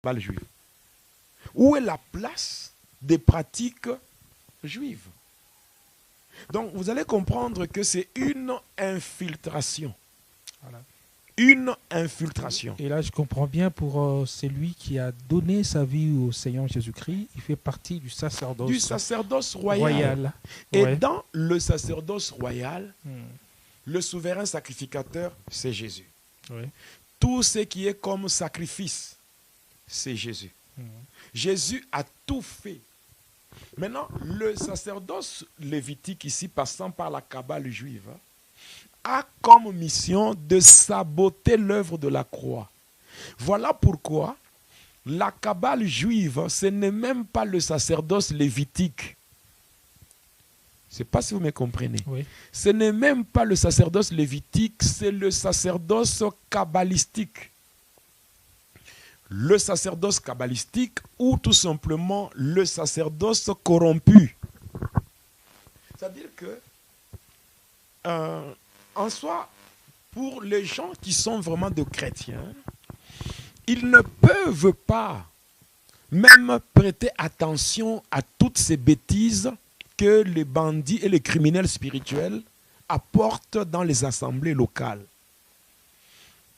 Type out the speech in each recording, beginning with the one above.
Kabbale juive? Où est la place des pratiques juives? Donc, vous allez comprendre que c'est une infiltration. Voilà. Une infiltration. Et là, je comprends bien pour celui qui a donné sa vie au Seigneur Jésus-Christ, il fait partie du sacerdoce royal. royal. Et Ouais. dans le sacerdoce royal, le souverain sacrificateur, c'est Jésus. Ouais. Tout ce qui est comme sacrifice, c'est Jésus. Jésus a tout fait. Maintenant, le sacerdoce lévitique, ici passant par la Kabbale juive, a comme mission de saboter l'œuvre de la croix. Voilà pourquoi la Kabbale juive, ce n'est même pas le sacerdoce lévitique. Je ne sais pas si vous me comprenez. Oui. Ce n'est même pas le sacerdoce lévitique, c'est le sacerdoce kabbalistique. Le sacerdoce kabbalistique ou tout simplement le sacerdoce corrompu. C'est-à-dire que, en soi, pour les gens qui sont vraiment de chrétiens, ils ne peuvent pas même prêter attention à toutes ces bêtises que les bandits et les criminels spirituels apportent dans les assemblées locales.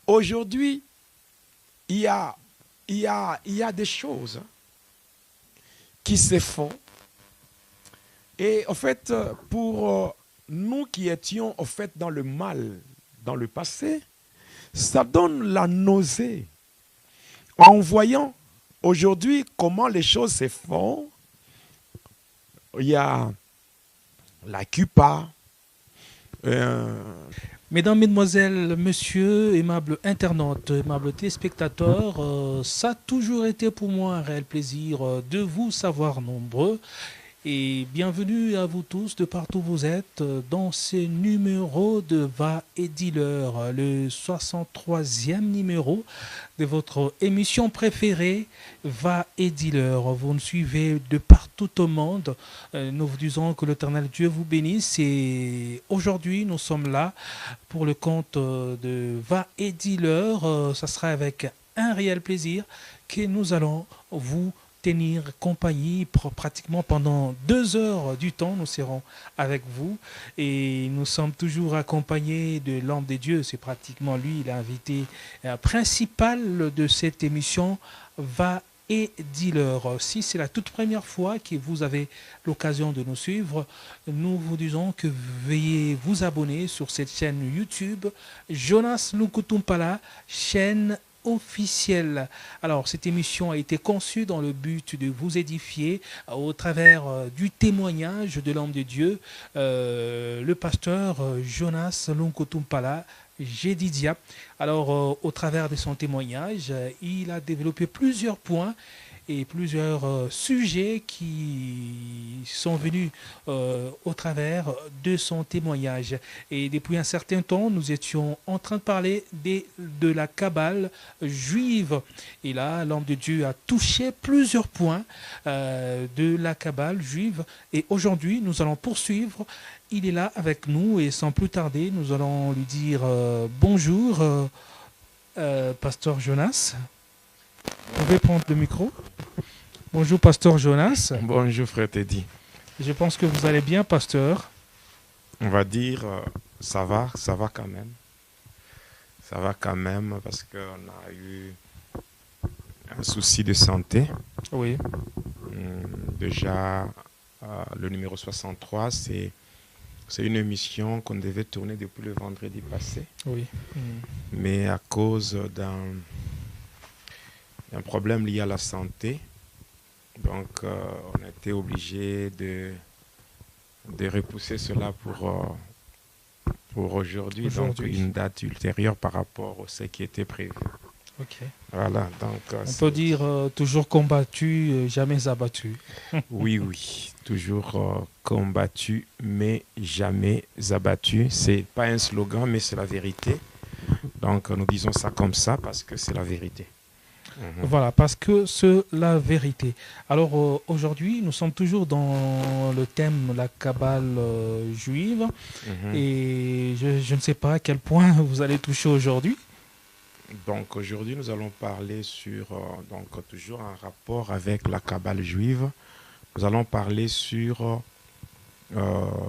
Aujourd'hui, il y a des choses qui se font. Et en fait, pour nous qui étions en fait dans le mal dans le passé, ça donne la nausée. En voyant aujourd'hui comment les choses se font, il y a la CUPA. Mesdames, Mesdemoiselles, Messieurs, aimables internautes, aimables téléspectateurs, ça a toujours été pour moi un réel plaisir de vous savoir nombreux. Et bienvenue à vous tous de partout où vous êtes dans ce numéro de Va et Dealer, le 63e numéro de votre émission préférée, Va et Dealer. Vous nous suivez de partout au monde. Nous vous disons que l'Éternel Dieu vous bénisse. Et aujourd'hui, nous sommes là pour le compte de Va et Dealer. Ça sera avec un réel plaisir que nous allons vous tenir compagnie pratiquement pendant 2 heures du temps. Nous serons avec vous et nous sommes toujours accompagnés de l'homme de Dieu. C'est pratiquement lui l'invité principal de cette émission Va et Dealer. Si c'est la toute première fois que vous avez l'occasion de nous suivre, nous vous disons que veuillez vous abonner sur cette chaîne YouTube Jonas Lunkutumpala, chaîne officielle. Alors, cette émission a été conçue dans le but de vous édifier au travers du témoignage de l'homme de Dieu, le pasteur Jonas Lunkutumpala Jedidia. Alors, au travers de son témoignage, il a développé plusieurs points et plusieurs sujets qui sont venus au travers de son témoignage. Et depuis un certain temps, nous étions en train de parler de la Kabbale juive. Et là, l'homme de Dieu a touché plusieurs points de la Kabbale juive. Et aujourd'hui, nous allons poursuivre. Il est là avec nous et sans plus tarder, nous allons lui dire bonjour, pasteur Jonas. Vous pouvez prendre le micro. Bonjour, pasteur Jonas. Bonjour, frère Teddy. Je pense que vous allez bien, pasteur. On va dire, ça va quand même. Ça va quand même parce qu'on a eu un souci de santé. Oui. Déjà, le numéro 63, c'est une émission qu'on devait tourner depuis le vendredi passé. Oui. Mais à cause d'un problème lié à la santé, donc on a été obligé de repousser cela pour aujourd'hui, donc une date ultérieure par rapport à ce qui était prévu. Ok. Voilà, donc on peut dire toujours combattu, jamais abattu. Oui, toujours combattu, mais jamais abattu. C'est pas un slogan, mais c'est la vérité. Donc nous disons ça comme ça parce que c'est la vérité. Voilà, parce que c'est la vérité. Alors aujourd'hui, nous sommes toujours dans le thème la Kabbale juive. Et je ne sais pas à quel point vous allez toucher aujourd'hui. Donc aujourd'hui, nous allons parler sur, donc toujours en rapport avec la Kabbale juive, nous allons parler sur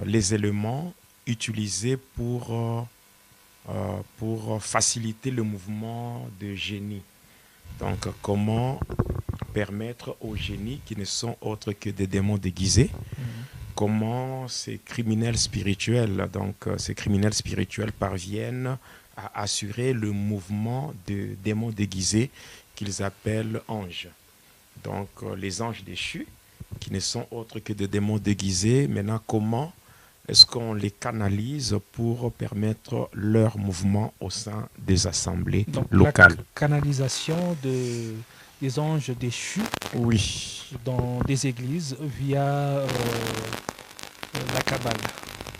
les éléments utilisés pour faciliter le mouvement de génie. Donc comment permettre aux génies qui ne sont autres que des démons déguisés, comment ces criminels spirituels, parviennent à assurer le mouvement de démons déguisés qu'ils appellent anges. Donc les anges déchus, qui ne sont autres que des démons déguisés, maintenant comment est-ce qu'on les canalise pour permettre leur mouvement au sein des assemblées locales? La canalisation des anges déchus, oui, dans des églises via la Kabbale.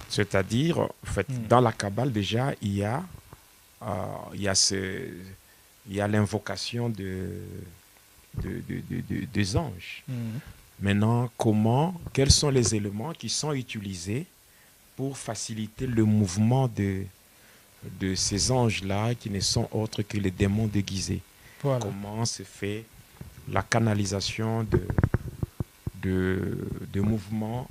C'est-à-dire, en fait, dans la Kabbale, déjà, il y a l'invocation des anges. Maintenant, quels sont les éléments qui sont utilisés pour faciliter le mouvement de ces anges-là qui ne sont autres que les démons déguisés? Voilà. Comment se fait la canalisation de mouvements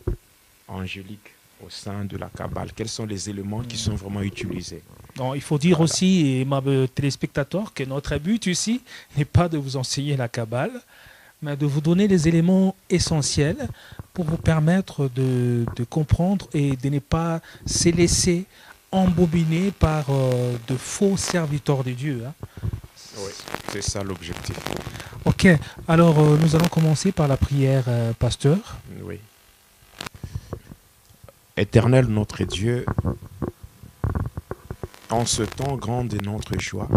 angéliques au sein de la Kabbale? Quels sont les éléments qui sont vraiment utilisés? Non, il faut dire aussi, mes téléspectateurs, que notre but ici n'est pas de vous enseigner la Kabbale, mais de vous donner les éléments essentiels pour vous permettre de comprendre et de ne pas se laisser embobiner par de faux serviteurs de Dieu. Hein. Oui, c'est ça l'objectif. Ok, alors nous allons commencer par la prière, pasteur. Oui. Éternel notre Dieu, en ce temps grand est notre joie,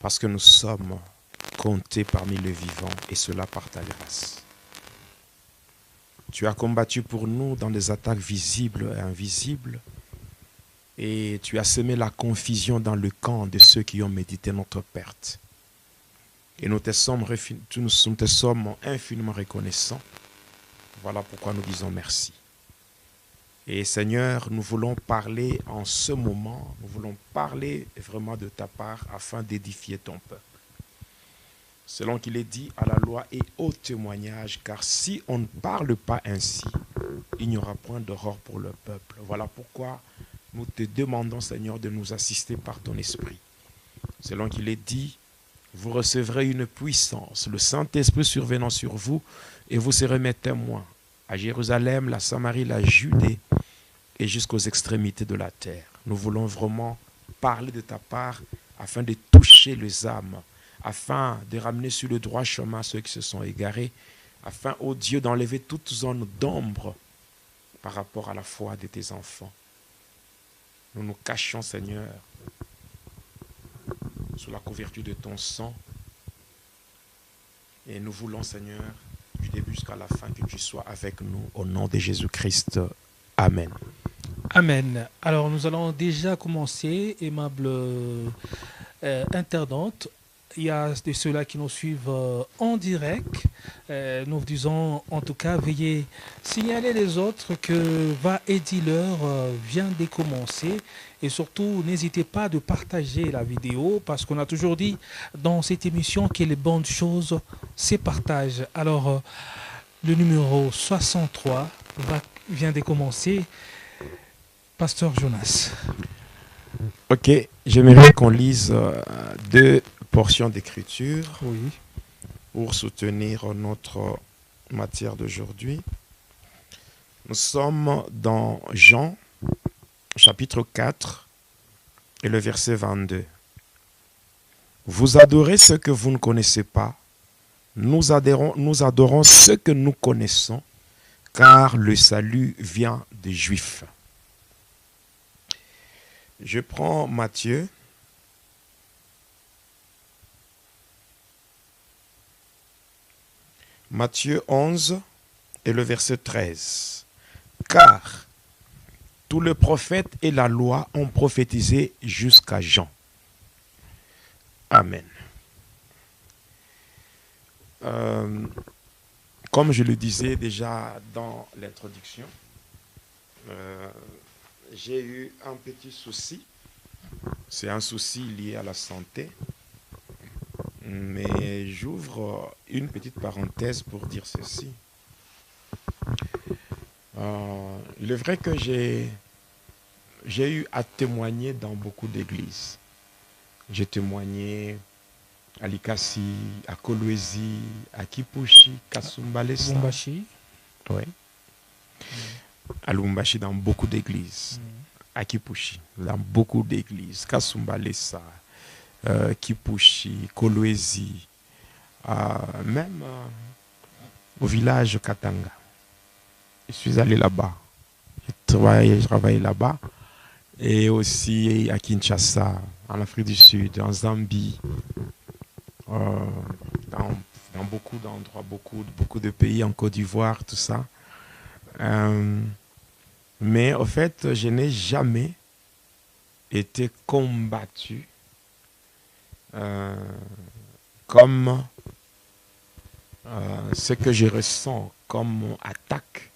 parce que nous sommes comptés parmi les vivants, et cela par ta grâce. Tu as combattu pour nous dans des attaques visibles et invisibles, et tu as semé la confusion dans le camp de ceux qui ont médité notre perte. Et nous te sommes infiniment reconnaissants. Voilà pourquoi nous disons merci. Et Seigneur, nous voulons parler en ce moment, nous voulons parler vraiment de ta part afin d'édifier ton peuple. Selon qu'il est dit à la loi et au témoignage, car si on ne parle pas ainsi, il n'y aura point d'aurore pour le peuple. Voilà pourquoi nous te demandons, Seigneur, de nous assister par ton esprit. Selon qu'il est dit, vous recevrez une puissance, le Saint-Esprit survenant sur vous, et vous serez mes témoins à Jérusalem, la Samarie, la Judée et jusqu'aux extrémités de la terre. Nous voulons vraiment parler de ta part afin de toucher les âmes, afin de ramener sur le droit chemin ceux qui se sont égarés, afin, ô Dieu, d'enlever toute zone d'ombre par rapport à la foi de tes enfants. Nous nous cachons, Seigneur, sous la couverture de ton sang, et nous voulons, Seigneur, du début jusqu'à la fin, que tu sois avec nous, au nom de Jésus-Christ. Amen. Amen. Alors, nous allons déjà commencer, aimable internaute. Il y a de ceux-là qui nous suivent en direct. Nous vous disons, en tout cas, veuillez signaler les autres que Va et Dealer vient de commencer. Et surtout, n'hésitez pas de partager la vidéo parce qu'on a toujours dit dans cette émission que les bonnes choses se partagent. Alors, le numéro 63 vient de commencer. Pasteur Jonas. Ok, j'aimerais qu'on lise deux portions d'écriture pour soutenir notre matière d'aujourd'hui. Nous sommes dans Jean, chapitre 4, et le verset 22. Vous adorez ce que vous ne connaissez pas. Nous adorons ce que nous connaissons, car le salut vient des Juifs. Je prends Matthieu. Matthieu 11 et le verset 13. Car tous les prophètes et la loi ont prophétisé jusqu'à Jean. Amen. Comme je le disais déjà dans l'introduction, j'ai eu un petit souci C'est un souci lié à la santé. Mais j'ouvre une petite parenthèse pour dire ceci. Il est vrai que j'ai eu à témoigner dans beaucoup d'églises. J'ai témoigné à Likasi, à Kolwezi, à Kipushi, Kasumbalesa. Lubumbashi. Oui. À Lubumbashi, dans beaucoup d'églises. À Kipushi, dans beaucoup d'églises. Kasumbalesa, Kipushi, Kolwezi, même au village Katanga. Je suis allé là-bas. J'ai travaillé là-bas. Et aussi à Kinshasa, en Afrique du Sud, en Zambie, dans beaucoup d'endroits, beaucoup de pays, en Côte d'Ivoire, tout ça. Mais au fait, je n'ai jamais été combattu comme ce que je ressens comme attaque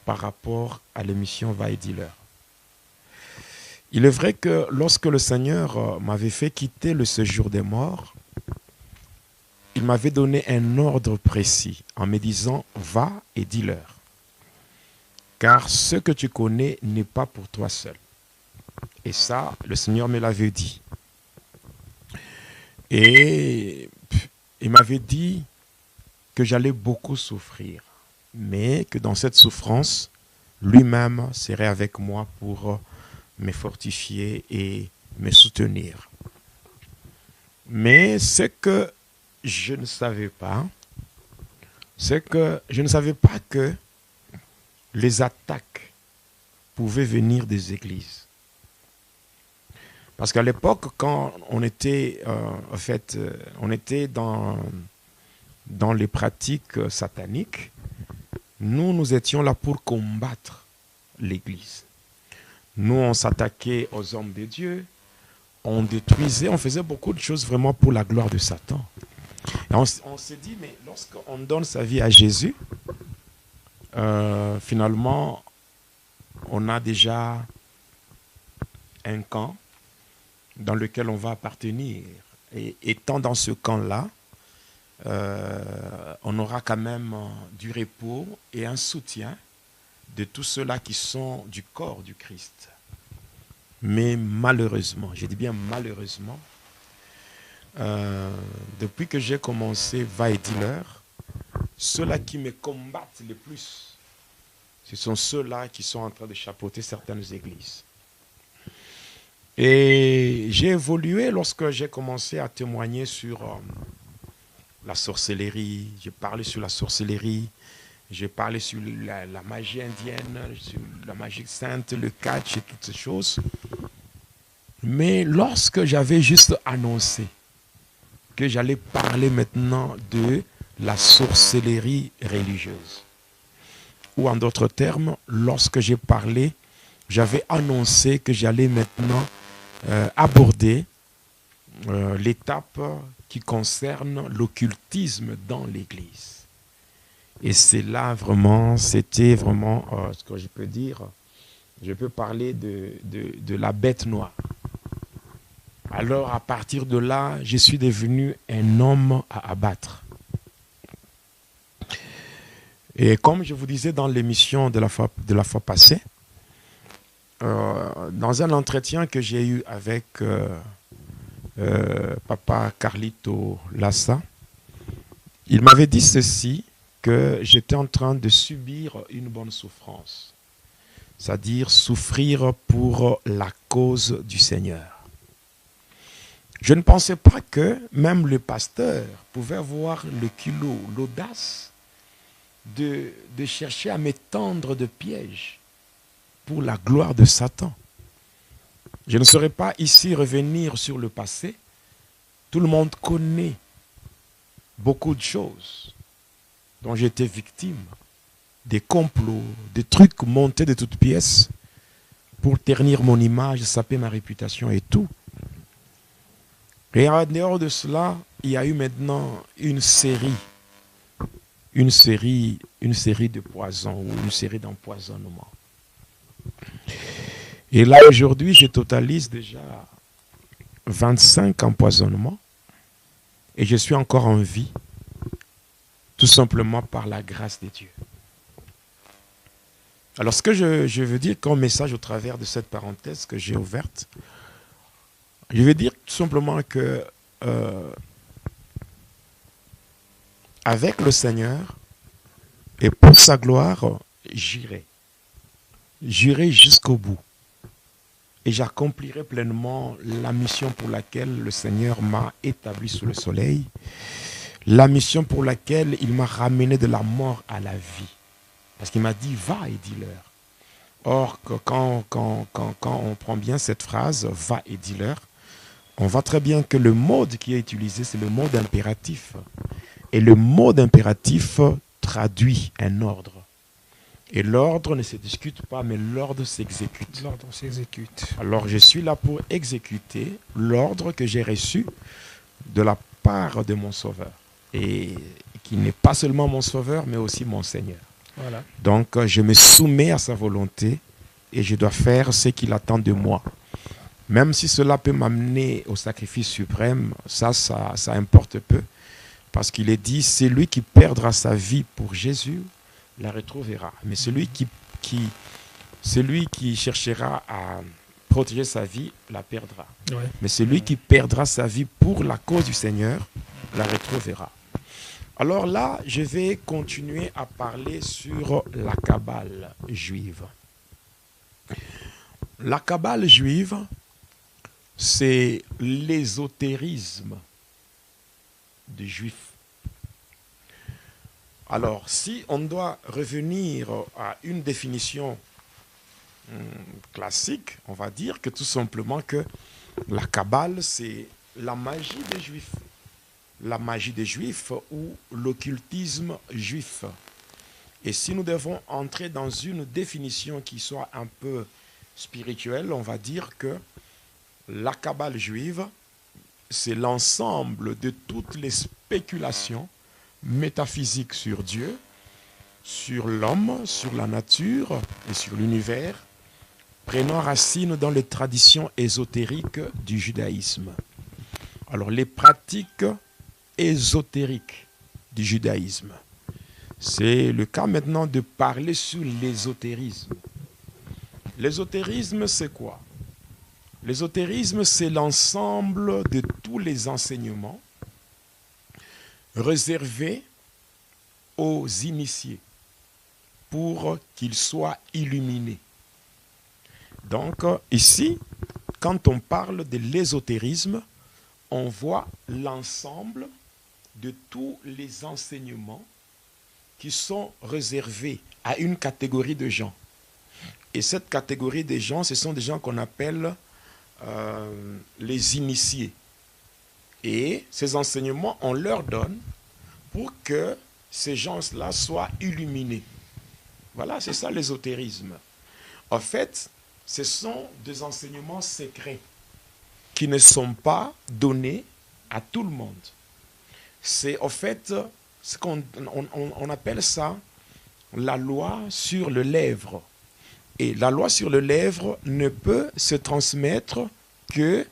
par rapport à l'émission Va et Dealer. Il est vrai que lorsque le Seigneur m'avait fait quitter le séjour des morts, il m'avait donné un ordre précis en me disant « Va et dis-leur, car ce que tu connais n'est pas pour toi seul. » Et ça, le Seigneur me l'avait dit. Et il m'avait dit que j'allais beaucoup souffrir, mais que dans cette souffrance, lui-même serait avec moi pour me fortifier et me soutenir. Mais ce que je ne savais pas, c'est que je ne savais pas que les attaques pouvaient venir des églises. Parce qu'à l'époque, quand on était, on était dans les pratiques sataniques, nous étions là pour combattre l'église. Nous, on s'attaquait aux hommes de Dieu, on détruisait, on faisait beaucoup de choses vraiment pour la gloire de Satan. Et on s'est dit, mais lorsqu'on donne sa vie à Jésus, finalement, on a déjà un camp dans lequel on va appartenir. Et étant dans ce camp-là, on aura quand même du repos et un soutien de tous ceux-là qui sont du corps du Christ. Mais malheureusement, je dis bien malheureusement, depuis que j'ai commencé Va et Dealer, ceux-là qui me combattent le plus, ce sont ceux-là qui sont en train de chapeauter certaines églises. Et j'ai évolué lorsque j'ai commencé à témoigner sur la sorcellerie. J'ai parlé sur la sorcellerie. J'ai parlé sur la magie indienne, sur la magie sainte, le catch et toutes ces choses. Mais lorsque j'avais juste annoncé que j'allais parler maintenant de la sorcellerie religieuse, ou en d'autres termes, lorsque j'ai parlé, j'avais annoncé que j'allais maintenant aborder l'étape qui concerne l'occultisme dans l'Église. Et c'est là vraiment, c'était vraiment ce que je peux dire. Je peux parler de la bête noire. Alors à partir de là, je suis devenu un homme à abattre. Et comme je vous disais dans l'émission de la fois passée, dans un entretien que j'ai eu avec Papa Carlito Lassa, il m'avait dit ceci, que j'étais en train de subir une bonne souffrance, c'est-à-dire souffrir pour la cause du Seigneur. Je ne pensais pas que même le pasteur pouvait avoir le culot, l'audace de chercher à m'étendre de pièges pour la gloire de Satan. Je ne saurais pas ici revenir sur le passé. Tout le monde connaît beaucoup de choses dont j'étais victime, des complots, des trucs montés de toutes pièces pour ternir mon image, saper ma réputation et tout. Et en dehors de cela, il y a eu maintenant une série de poisons ou une série d'empoisonnements. Et là, aujourd'hui, je totalise déjà 25 empoisonnements et je suis encore en vie, tout simplement par la grâce de Dieu. Alors, ce que je veux dire comme message au travers de cette parenthèse que j'ai ouverte, je veux dire tout simplement que avec le Seigneur et pour sa gloire, j'irai. J'irai jusqu'au bout. Et j'accomplirai pleinement la mission pour laquelle le Seigneur m'a établi sous le soleil, la mission pour laquelle il m'a ramené de la mort à la vie. Parce qu'il m'a dit, va et dis-leur. Or, quand on prend bien cette phrase, va et dis-leur, on voit très bien que le mode qui est utilisé, c'est le mode impératif. Et le mode impératif traduit un ordre. Et l'ordre ne se discute pas, mais l'ordre s'exécute. L'ordre s'exécute. Alors je suis là pour exécuter l'ordre que j'ai reçu de la part de mon Sauveur. Et qui n'est pas seulement mon Sauveur, mais aussi mon Seigneur. Voilà. Donc je me soumets à sa volonté et je dois faire ce qu'il attend de moi. Même si cela peut m'amener au sacrifice suprême, ça importe peu. Parce qu'il est dit, c'est lui qui perdra sa vie pour Jésus, la retrouvera. Mais celui qui cherchera à protéger sa vie, la perdra. Ouais. Mais celui qui perdra sa vie pour la cause du Seigneur, la retrouvera. Alors là, je vais continuer à parler sur la Kabbale juive. La Kabbale juive, c'est l'ésotérisme des Juifs. Alors, si on doit revenir à une définition classique, on va dire que tout simplement que la Kabbale, c'est la magie des Juifs. La magie des Juifs ou l'occultisme juif. Et si nous devons entrer dans une définition qui soit un peu spirituelle, on va dire que la Kabbale juive, c'est l'ensemble de toutes les spéculations métaphysiques sur Dieu, sur l'homme, sur la nature et sur l'univers, prenant racine dans les traditions ésotériques du judaïsme. Alors, les pratiques ésotériques du judaïsme. C'est le cas maintenant de parler sur l'ésotérisme. L'ésotérisme, c'est quoi? L'ésotérisme, c'est l'ensemble de tous les enseignements réservés aux initiés pour qu'ils soient illuminés. Donc, ici, quand on parle de l'ésotérisme, on voit l'ensemble de tous les enseignements qui sont réservés à une catégorie de gens. Et cette catégorie de gens, ce sont des gens qu'on appelle les initiés. Et ces enseignements, on leur donne pour que ces gens-là soient illuminés. Voilà, c'est ça l'ésotérisme. En fait, ce sont des enseignements secrets qui ne sont pas donnés à tout le monde. C'est en fait ce qu'on appelle ça la loi sur le lèvre. Et la loi sur le lèvre ne peut se transmettre que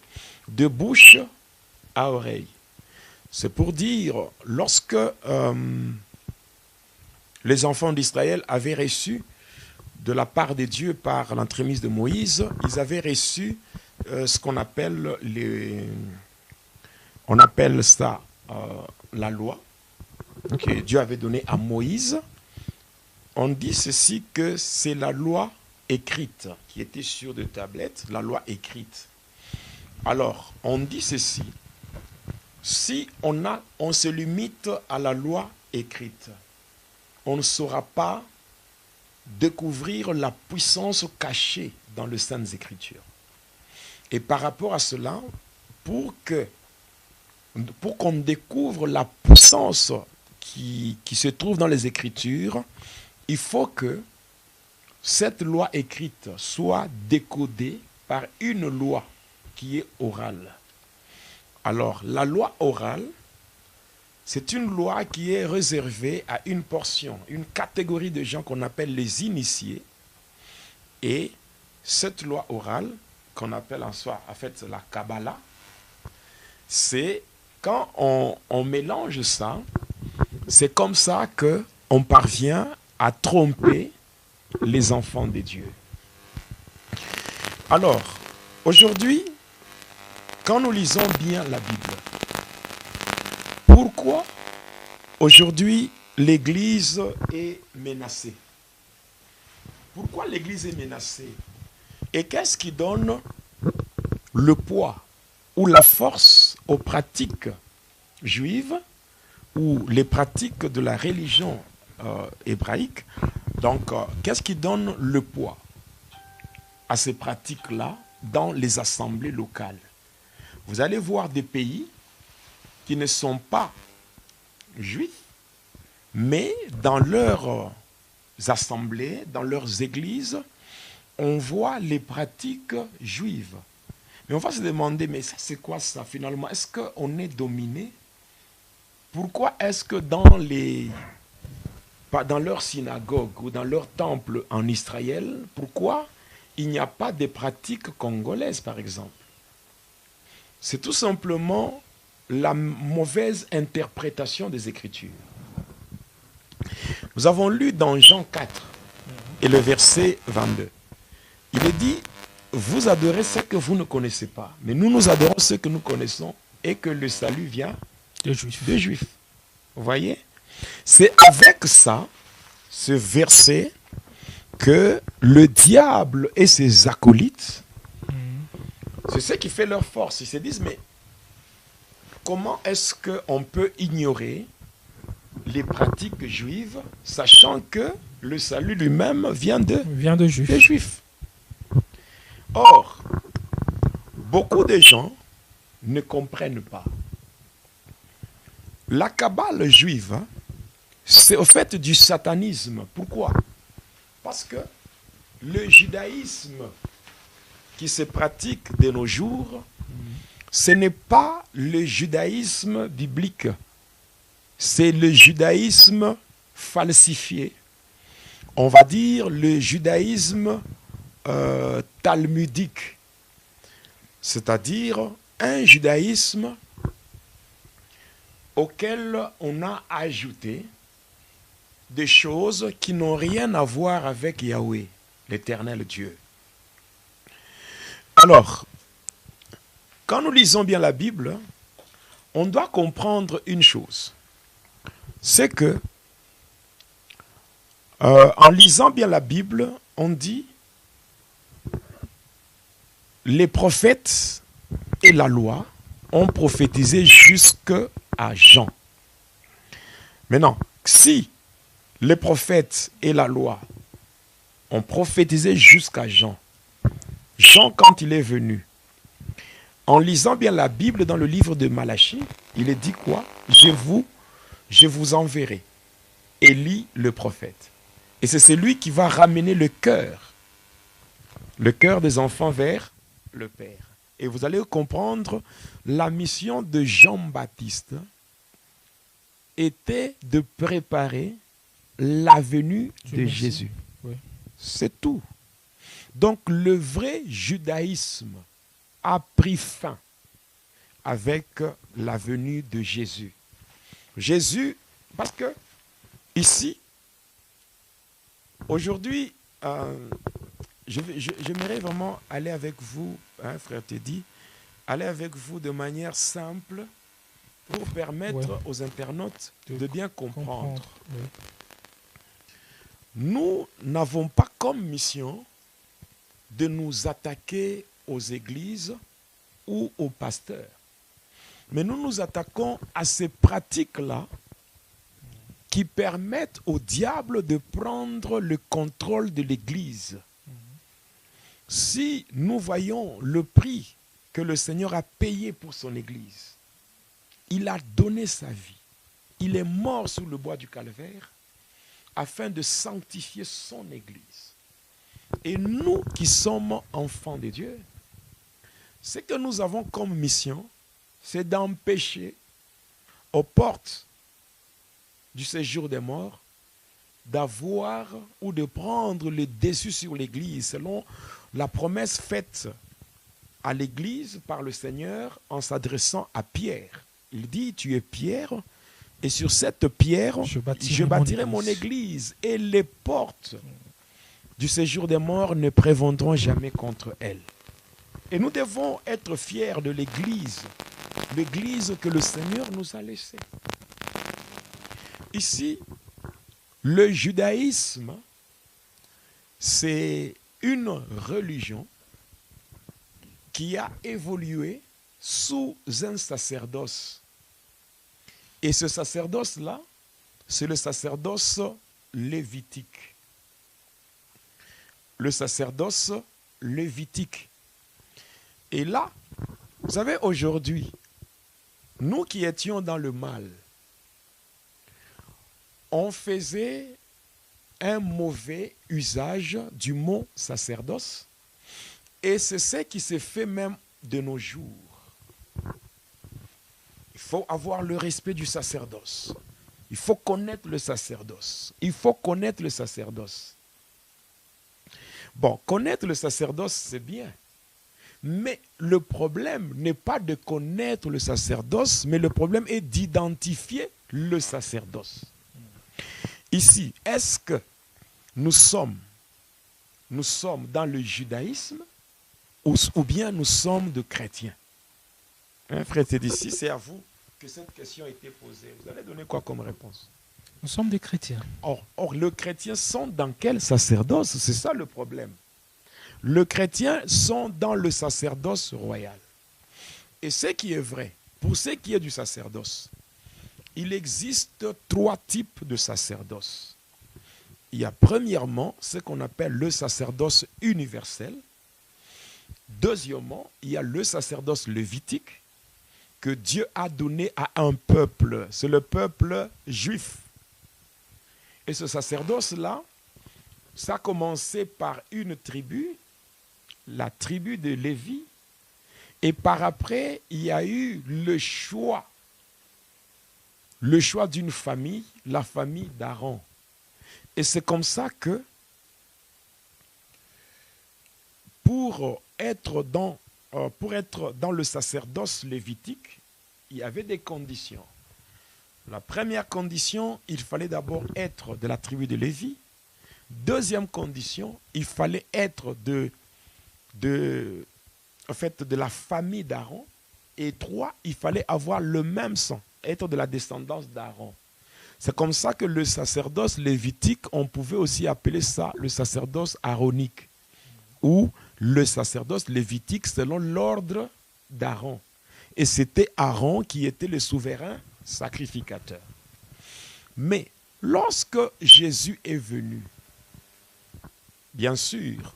de bouche à oreille. C'est pour dire, lorsque les enfants d'Israël avaient reçu de la part de Dieu par l'entremise de Moïse, ils avaient reçu ce qu'on appelle la loi que Dieu avait donnée à Moïse. On dit ceci que c'est la loi écrite qui était sur des tablettes, la loi écrite. Alors, on dit ceci, si on se limite à la loi écrite, on ne saura pas découvrir la puissance cachée dans les Saintes Écritures. Et par rapport à cela, pour qu'on découvre la puissance qui se trouve dans les Écritures, il faut que cette loi écrite soit décodée par une loi qui est orale. Alors, la loi orale, c'est une loi qui est réservée à une portion, une catégorie de gens qu'on appelle les initiés. Et cette loi orale, qu'on appelle en fait la Kabbalah, c'est quand on mélange ça, c'est comme ça qu'on parvient à tromper les enfants de Dieu. Alors, aujourd'hui, quand nous lisons bien la Bible, pourquoi aujourd'hui l'Église est menacée? Pourquoi l'Église est menacée? Et qu'est-ce qui donne le poids ou la force aux pratiques juives ou les pratiques de la religion hébraïque? Donc, qu'est-ce qui donne le poids à ces pratiques-là dans les assemblées locales? Vous allez voir des pays qui ne sont pas juifs, mais dans leurs assemblées, dans leurs églises, on voit les pratiques juives. Mais on va se demander, mais ça c'est quoi ça finalement? Est-ce qu'on est dominé? Pourquoi est-ce que dans leur synagogue ou dans leur temple en Israël, pourquoi il n'y a pas de pratiques congolaises par exemple? C'est tout simplement la mauvaise interprétation des Écritures. Nous avons lu dans Jean 4 et le verset 22. Il est dit, vous adorez ce que vous ne connaissez pas, mais nous adorons ce que nous connaissons et que le salut vient des Juifs. Vous voyez? C'est avec ça, ce verset, que le diable et ses acolytes, c'est ce qui fait leur force. Ils se disent, mais comment est-ce qu'on peut ignorer les pratiques juives, sachant que le salut lui-même vient des Juifs? Or, beaucoup de gens ne comprennent pas. La Kabbale juive, c'est au fait du satanisme. Pourquoi? Parce que le judaïsme qui se pratique de nos jours, ce n'est pas le judaïsme biblique. C'est le judaïsme falsifié. On va dire le judaïsme talmudique. C'est-à-dire un judaïsme auquel on a ajouté des choses qui n'ont rien à voir avec Yahweh, l'éternel Dieu. Alors, quand nous lisons bien la Bible, on doit comprendre une chose. C'est que, en lisant bien la Bible, on dit les prophètes et la loi ont prophétisé jusqu'à Jean. Maintenant, si les prophètes et la loi ont prophétisé jusqu'à Jean, Jean, quand il est venu, en lisant bien la Bible dans le livre de Malachie, il est dit quoi? Je vous enverrai Élie le prophète. Et c'est celui qui va ramener le cœur des enfants vers le Père. Et vous allez comprendre, la mission de Jean-Baptiste était de préparer la venue de Jésus. Oui. C'est tout. Donc le vrai judaïsme a pris fin avec la venue de Jésus. Jésus, parce que ici, aujourd'hui, j'aimerais vraiment aller avec vous, hein, frère Teddy, aller avec vous de manière simple pour permettre aux internautes de bien comprendre. Oui. Nous n'avons pas comme mission de nous attaquer aux églises ou aux pasteurs. Mais nous nous attaquons à ces pratiques-là qui permettent au diable de prendre le contrôle de l'église. Si nous voyons le prix que le Seigneur a payé pour son église, il a donné sa vie. Il est mort sur le bois du calvaire afin de sanctifier son église. Et nous qui sommes enfants de Dieu, ce que nous avons comme mission, c'est d'empêcher aux portes du séjour des morts d'avoir ou de prendre le dessus sur l'église selon la promesse faite à l'Église par le Seigneur en s'adressant à Pierre. Il dit, tu es Pierre, et sur cette pierre, je bâtirai mon église, et les portes du séjour des morts ne prévaudront jamais contre elle. Et nous devons être fiers de l'église que le Seigneur nous a laissée. Ici, le judaïsme, c'est une religion qui a évolué sous un sacerdoce. Et ce sacerdoce-là, c'est le sacerdoce lévitique. Le sacerdoce lévitique. Et là, vous savez, aujourd'hui, nous qui étions dans le mal, on faisait un mauvais usage du mot sacerdoce. Et c'est ce qui se fait même de nos jours. Il faut avoir le respect du sacerdoce. Il faut connaître le sacerdoce. Il faut connaître le sacerdoce. Bon, connaître le sacerdoce, c'est bien. Mais le problème n'est pas de connaître le sacerdoce, mais le problème est d'identifier le sacerdoce. Ici, est-ce que nous sommes dans le judaïsme ou bien nous sommes de chrétiens? Hein, frère, c'est d'ici, c'est à vous que cette question a été posée. Vous allez donner quoi comme réponse? Nous sommes des chrétiens. Or, les chrétiens sont dans quel sacerdoce? C'est ça le problème. Les chrétiens sont dans le sacerdoce royal. Et ce qui est vrai, pour ce qui est du sacerdoce, il existe 3 types de sacerdoce. Il y a premièrement ce qu'on appelle le sacerdoce universel. Deuxièmement, il y a le sacerdoce lévitique que Dieu a donné à un peuple. C'est le peuple juif. Et ce sacerdoce-là, ça a commencé par une tribu, la tribu de Lévi. Et par après, il y a eu le choix d'une famille, la famille d'Aaron. Et c'est comme ça que pour être dans le sacerdoce lévitique, il y avait des conditions. La première condition, il fallait d'abord être de la tribu de Lévi. Deuxième condition, il fallait être de la famille d'Aaron. Et 3, il fallait avoir le même sang, être de la descendance d'Aaron. C'est comme ça que le sacerdoce lévitique, on pouvait aussi appeler ça le sacerdoce aaronique, ou le sacerdoce lévitique selon l'ordre d'Aaron. Et c'était Aaron qui était le souverain sacrificateur. Mais lorsque Jésus est venu, bien sûr,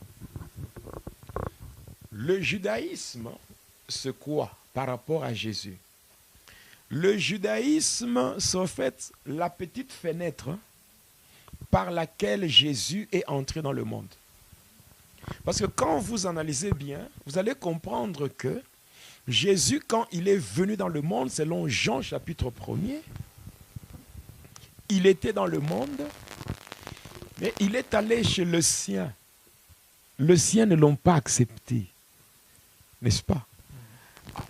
le judaïsme, c'est quoi par rapport à Jésus? Le judaïsme, c'est en fait la petite fenêtre par laquelle Jésus est entré dans le monde. Parce que quand vous analysez bien, vous allez comprendre que Jésus, quand il est venu dans le monde, selon Jean chapitre 1er, il était dans le monde, mais il est allé chez le sien. Le sien ne l'ont pas accepté, n'est-ce pas?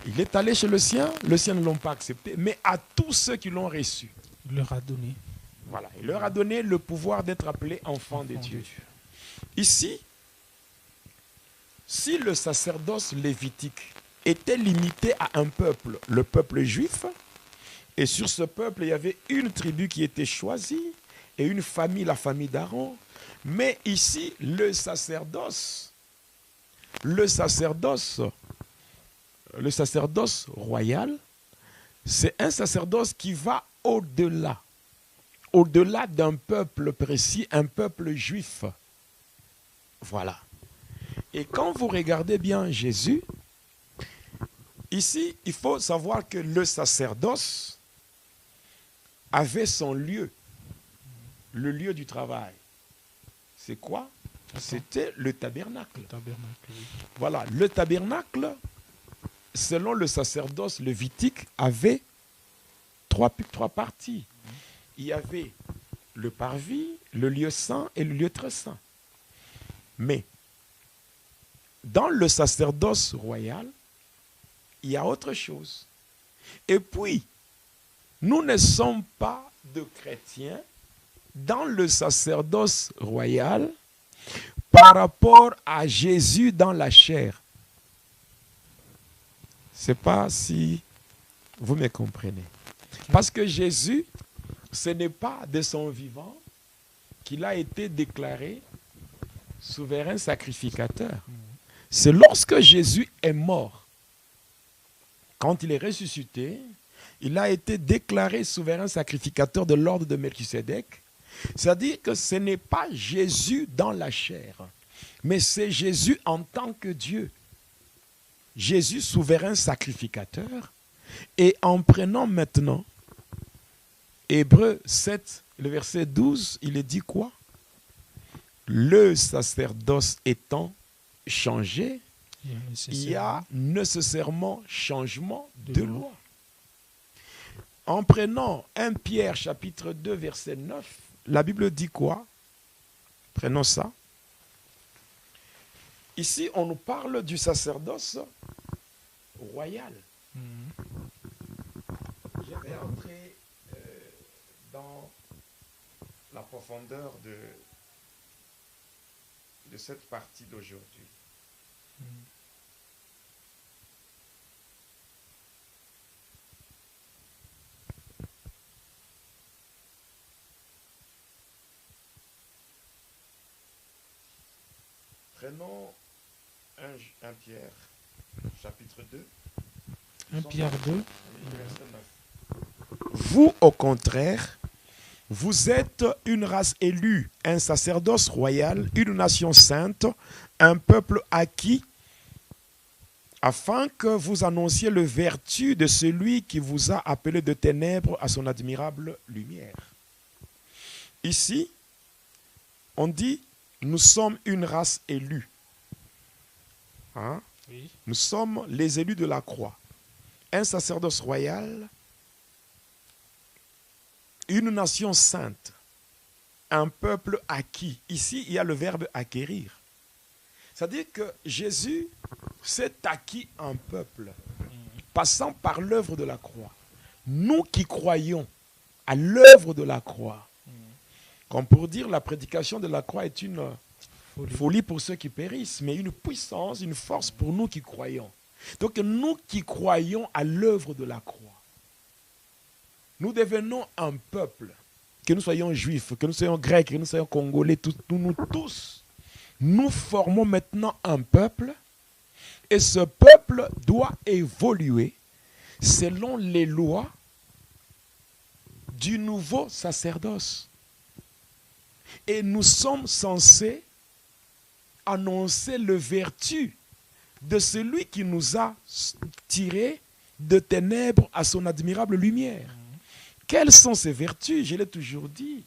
Il est allé chez le sien ne l'ont pas accepté, mais à tous ceux qui l'ont reçu, Il leur a donné. Voilà, il leur a donné le pouvoir d'être appelés enfants de Dieu. Ici, si le sacerdoce lévitique était limité à un peuple, le peuple juif, et sur ce peuple, il y avait une tribu qui était choisie, et une famille, la famille d'Aaron, mais ici, le sacerdoce royal, c'est un sacerdoce qui va au-delà d'un peuple précis, un peuple juif. Voilà. Et quand vous regardez bien Jésus, ici, il faut savoir que le sacerdoce avait son lieu, le lieu du travail. C'est quoi? C'était le tabernacle. Voilà, le tabernacle, selon le sacerdoce lévitique, avait trois parties. Il y avait le parvis, le lieu saint et le lieu très saint. Mais dans le sacerdoce royal, il y a autre chose. Et puis, nous ne sommes pas de chrétiens dans le sacerdoce royal par rapport à Jésus dans la chair. Je ne sais pas si vous me comprenez. Parce que Jésus, ce n'est pas de son vivant qu'il a été déclaré souverain sacrificateur. C'est lorsque Jésus est mort, quand il est ressuscité, il a été déclaré souverain sacrificateur de l'ordre de Melchisédek. C'est-à-dire que ce n'est pas Jésus dans la chair, mais c'est Jésus en tant que Dieu. Jésus souverain sacrificateur. Et en prenant maintenant Hébreux 7, le verset 12, il est dit quoi? Le sacerdoce étant changé, il y a nécessairement changement de loi. En prenant 1 Pierre chapitre 2 verset 9, la Bible dit quoi? Prenons ça. Ici, on nous parle du sacerdoce royal. Je vais entrer dans la profondeur de cette partie d'aujourd'hui. Prenons 1 Pierre, chapitre 2. 1 Pierre 2. Verset 9. Vous, au contraire, vous êtes une race élue, un sacerdoce royal, une nation sainte, un peuple acquis, afin que vous annonciez le vertu de celui qui vous a appelé de ténèbres à son admirable lumière. Ici, on dit, nous sommes une race élue. Hein? Oui. Nous sommes les élus de la croix. Un sacerdoce royal, une nation sainte, un peuple acquis. Ici, il y a le verbe acquérir. C'est-à-dire que Jésus s'est acquis un peuple, passant par l'œuvre de la croix. Nous qui croyons à l'œuvre de la croix, comme pour dire la prédication de la croix est une folie pour ceux qui périssent, mais une puissance, une force pour nous qui croyons. Donc nous qui croyons à l'œuvre de la croix, nous devenons un peuple, que nous soyons juifs, que nous soyons grecs, que nous soyons congolais, nous tous, nous formons maintenant un peuple, et ce peuple doit évoluer selon les lois du nouveau sacerdoce. Et nous sommes censés annoncer le vertu de celui qui nous a tirés de ténèbres à son admirable lumière. Quelles sont ces vertus? Je l'ai toujours dit.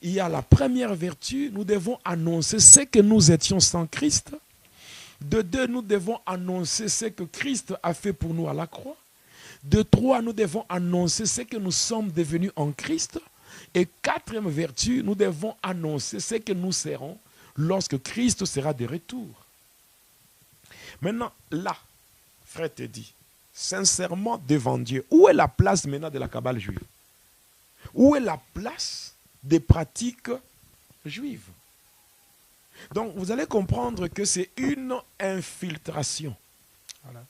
Il y a la première vertu, nous devons annoncer ce que nous étions sans Christ. De deux, nous devons annoncer ce que Christ a fait pour nous à la croix. De trois, nous devons annoncer ce que nous sommes devenus en Christ. Et quatrième vertu, nous devons annoncer ce que nous serons lorsque Christ sera de retour. Maintenant, là, frère te dit, sincèrement devant Dieu, où est la place maintenant de la Kabbale juive? Où est la place des pratiques juives? Donc, vous allez comprendre que c'est une infiltration. Voilà.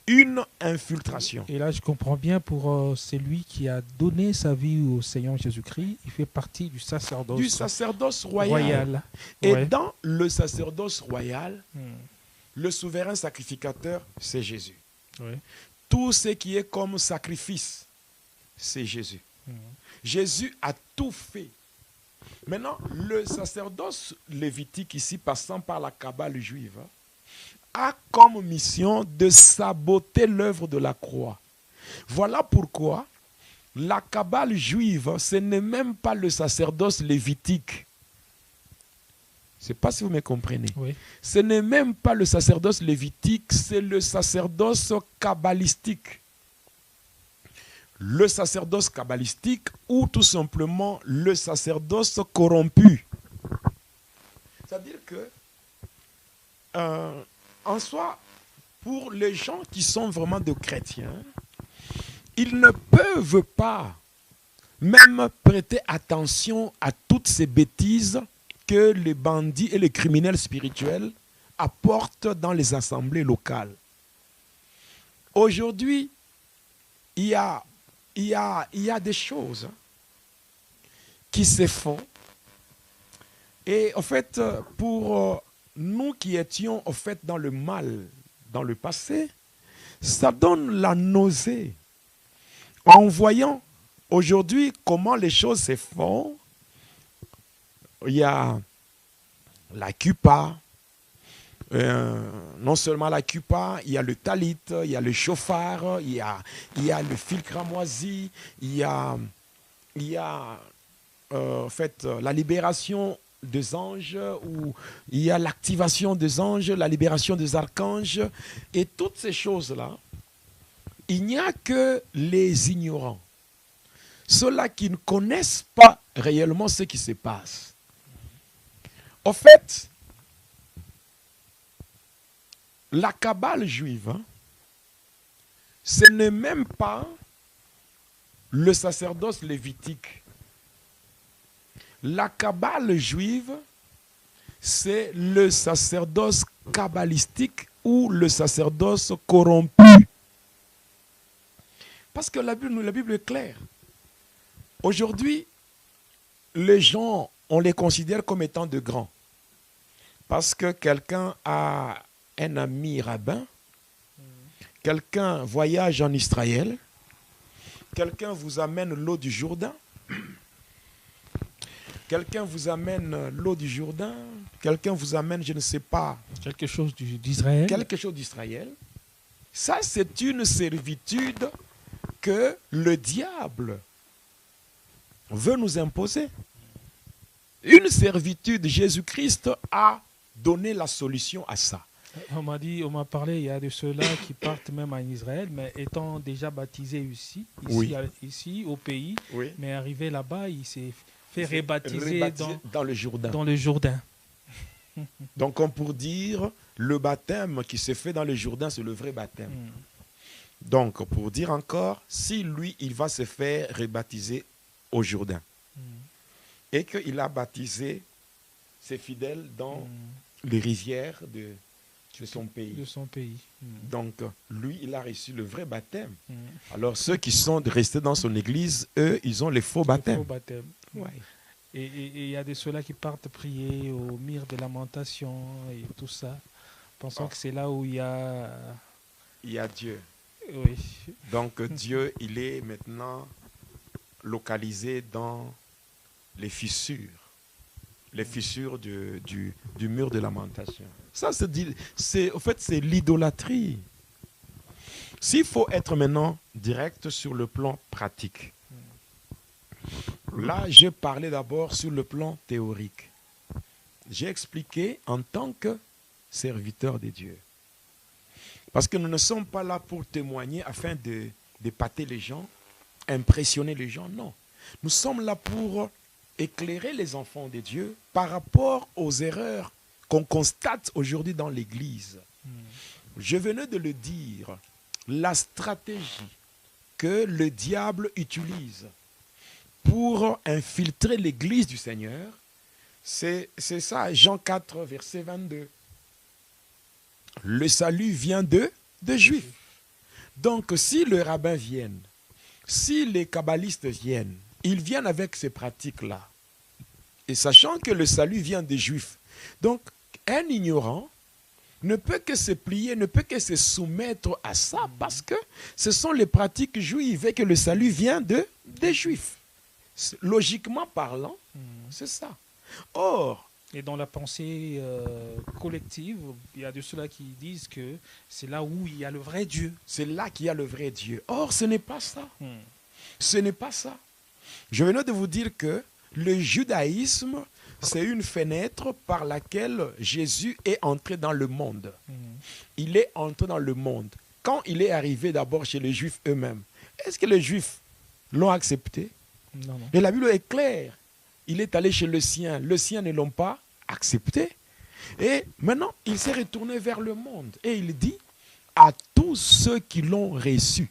Une infiltration. Et là, je comprends bien pour celui qui a donné sa vie au Seigneur Jésus-Christ, il fait partie du sacerdoce royal. Et ouais. Dans le sacerdoce royal, le souverain sacrificateur, c'est Jésus. Ouais. Tout ce qui est comme sacrifice, c'est Jésus. Jésus a tout fait. Maintenant, le sacerdoce lévitique, ici, passant par la Kabbale juive, a comme mission de saboter l'œuvre de la croix. Voilà pourquoi la Kabbale juive, ce n'est même pas le sacerdoce lévitique. Je ne sais pas si vous me comprenez. Oui. Ce n'est même pas le sacerdoce lévitique, c'est le sacerdoce kabbalistique. Le sacerdoce kabbalistique ou tout simplement le sacerdoce corrompu. C'est-à-dire que en soi, pour les gens qui sont vraiment de chrétiens, ils ne peuvent pas même prêter attention à toutes ces bêtises que les bandits et les criminels spirituels apportent dans les assemblées locales. Aujourd'hui, il y a des choses qui se font. Et en fait, pour nous qui étions en fait dans le mal dans le passé, ça donne la nausée. En voyant aujourd'hui comment les choses se font, il y a la cupa, non seulement la cupa, il y a le talit, il y a le chauffard, il y a le fil cramoisi, il y a en fait la libération des anges, où il y a l'activation des anges, la libération des archanges, et toutes ces choses-là, il n'y a que les ignorants, ceux-là qui ne connaissent pas réellement ce qui se passe. En fait, la Kabbale juive, ce n'est même pas le sacerdoce lévitique. La Kabbale juive, c'est le sacerdoce kabbalistique ou le sacerdoce corrompu. Parce que la Bible est claire. Aujourd'hui, les gens, on les considère comme étant de grands. Parce que quelqu'un a un ami rabbin, quelqu'un voyage en Israël, quelqu'un vous amène l'eau du Jourdain, quelqu'un vous amène l'eau du Jourdain, quelqu'un vous amène, je ne sais pas, quelque chose d'Israël. Quelque chose d'Israël. Ça, c'est une servitude que le diable veut nous imposer. Une servitude, Jésus-Christ a donné la solution à ça. On m'a parlé, il y a de ceux-là qui partent même en Israël, mais étant déjà baptisés ici au pays, oui. Mais arrivé là-bas, il s'est fait rebaptiser dans le Jourdain. Dans le Jourdain. Donc, on peut dire, le baptême qui se fait dans le Jourdain, c'est le vrai baptême. Donc, pour dire encore, si lui, il va se faire rebaptiser au Jourdain, et qu'il a baptisé ses fidèles dans les rivières de son pays. Donc, lui, il a reçu le vrai baptême. Alors, ceux qui sont restés dans son église, eux, ils ont les faux baptêmes. Ouais. Et il y a de ceux-là qui partent prier au mire de lamentation et tout ça, pensant que c'est là où il y a... Il y a Dieu. Oui. Donc, Dieu, il est maintenant localisé dans les fissures du mur de lamentation. Ça, en fait, c'est l'idolâtrie. S'il faut être maintenant direct sur le plan pratique, là, j'ai parlé d'abord sur le plan théorique. J'ai expliqué en tant que serviteur de Dieu. Parce que nous ne sommes pas là pour témoigner afin d'épater les gens, impressionner les gens, non. Nous sommes là pour éclairer les enfants de Dieu par rapport aux erreurs qu'on constate aujourd'hui dans l'Église. Je venais de le dire, la stratégie que le diable utilise pour infiltrer l'Église du Seigneur, c'est ça, Jean 4, verset 22. Le salut vient de Juifs. Donc, si les rabbins viennent, si les kabbalistes viennent, ils viennent avec ces pratiques-là. Et sachant que le salut vient des Juifs. Donc, un ignorant ne peut que se plier, ne peut que se soumettre à ça parce que ce sont les pratiques juives et que le salut vient des Juifs. Logiquement parlant, c'est ça. Or, et dans la pensée collective, il y a de ceux-là qui disent que c'est là où il y a le vrai Dieu. C'est là qu'il y a le vrai Dieu. Or, ce n'est pas ça. Ce n'est pas ça. Je venais de vous dire que le judaïsme, c'est une fenêtre par laquelle Jésus est entré dans le monde. Il est entré dans le monde. Quand il est arrivé d'abord chez les Juifs eux-mêmes, est-ce que les Juifs l'ont accepté? Non. Et la Bible est claire. Il est allé chez le sien ne l'ont pas accepté. Et maintenant, il s'est retourné vers le monde et il dit à tous ceux qui l'ont reçu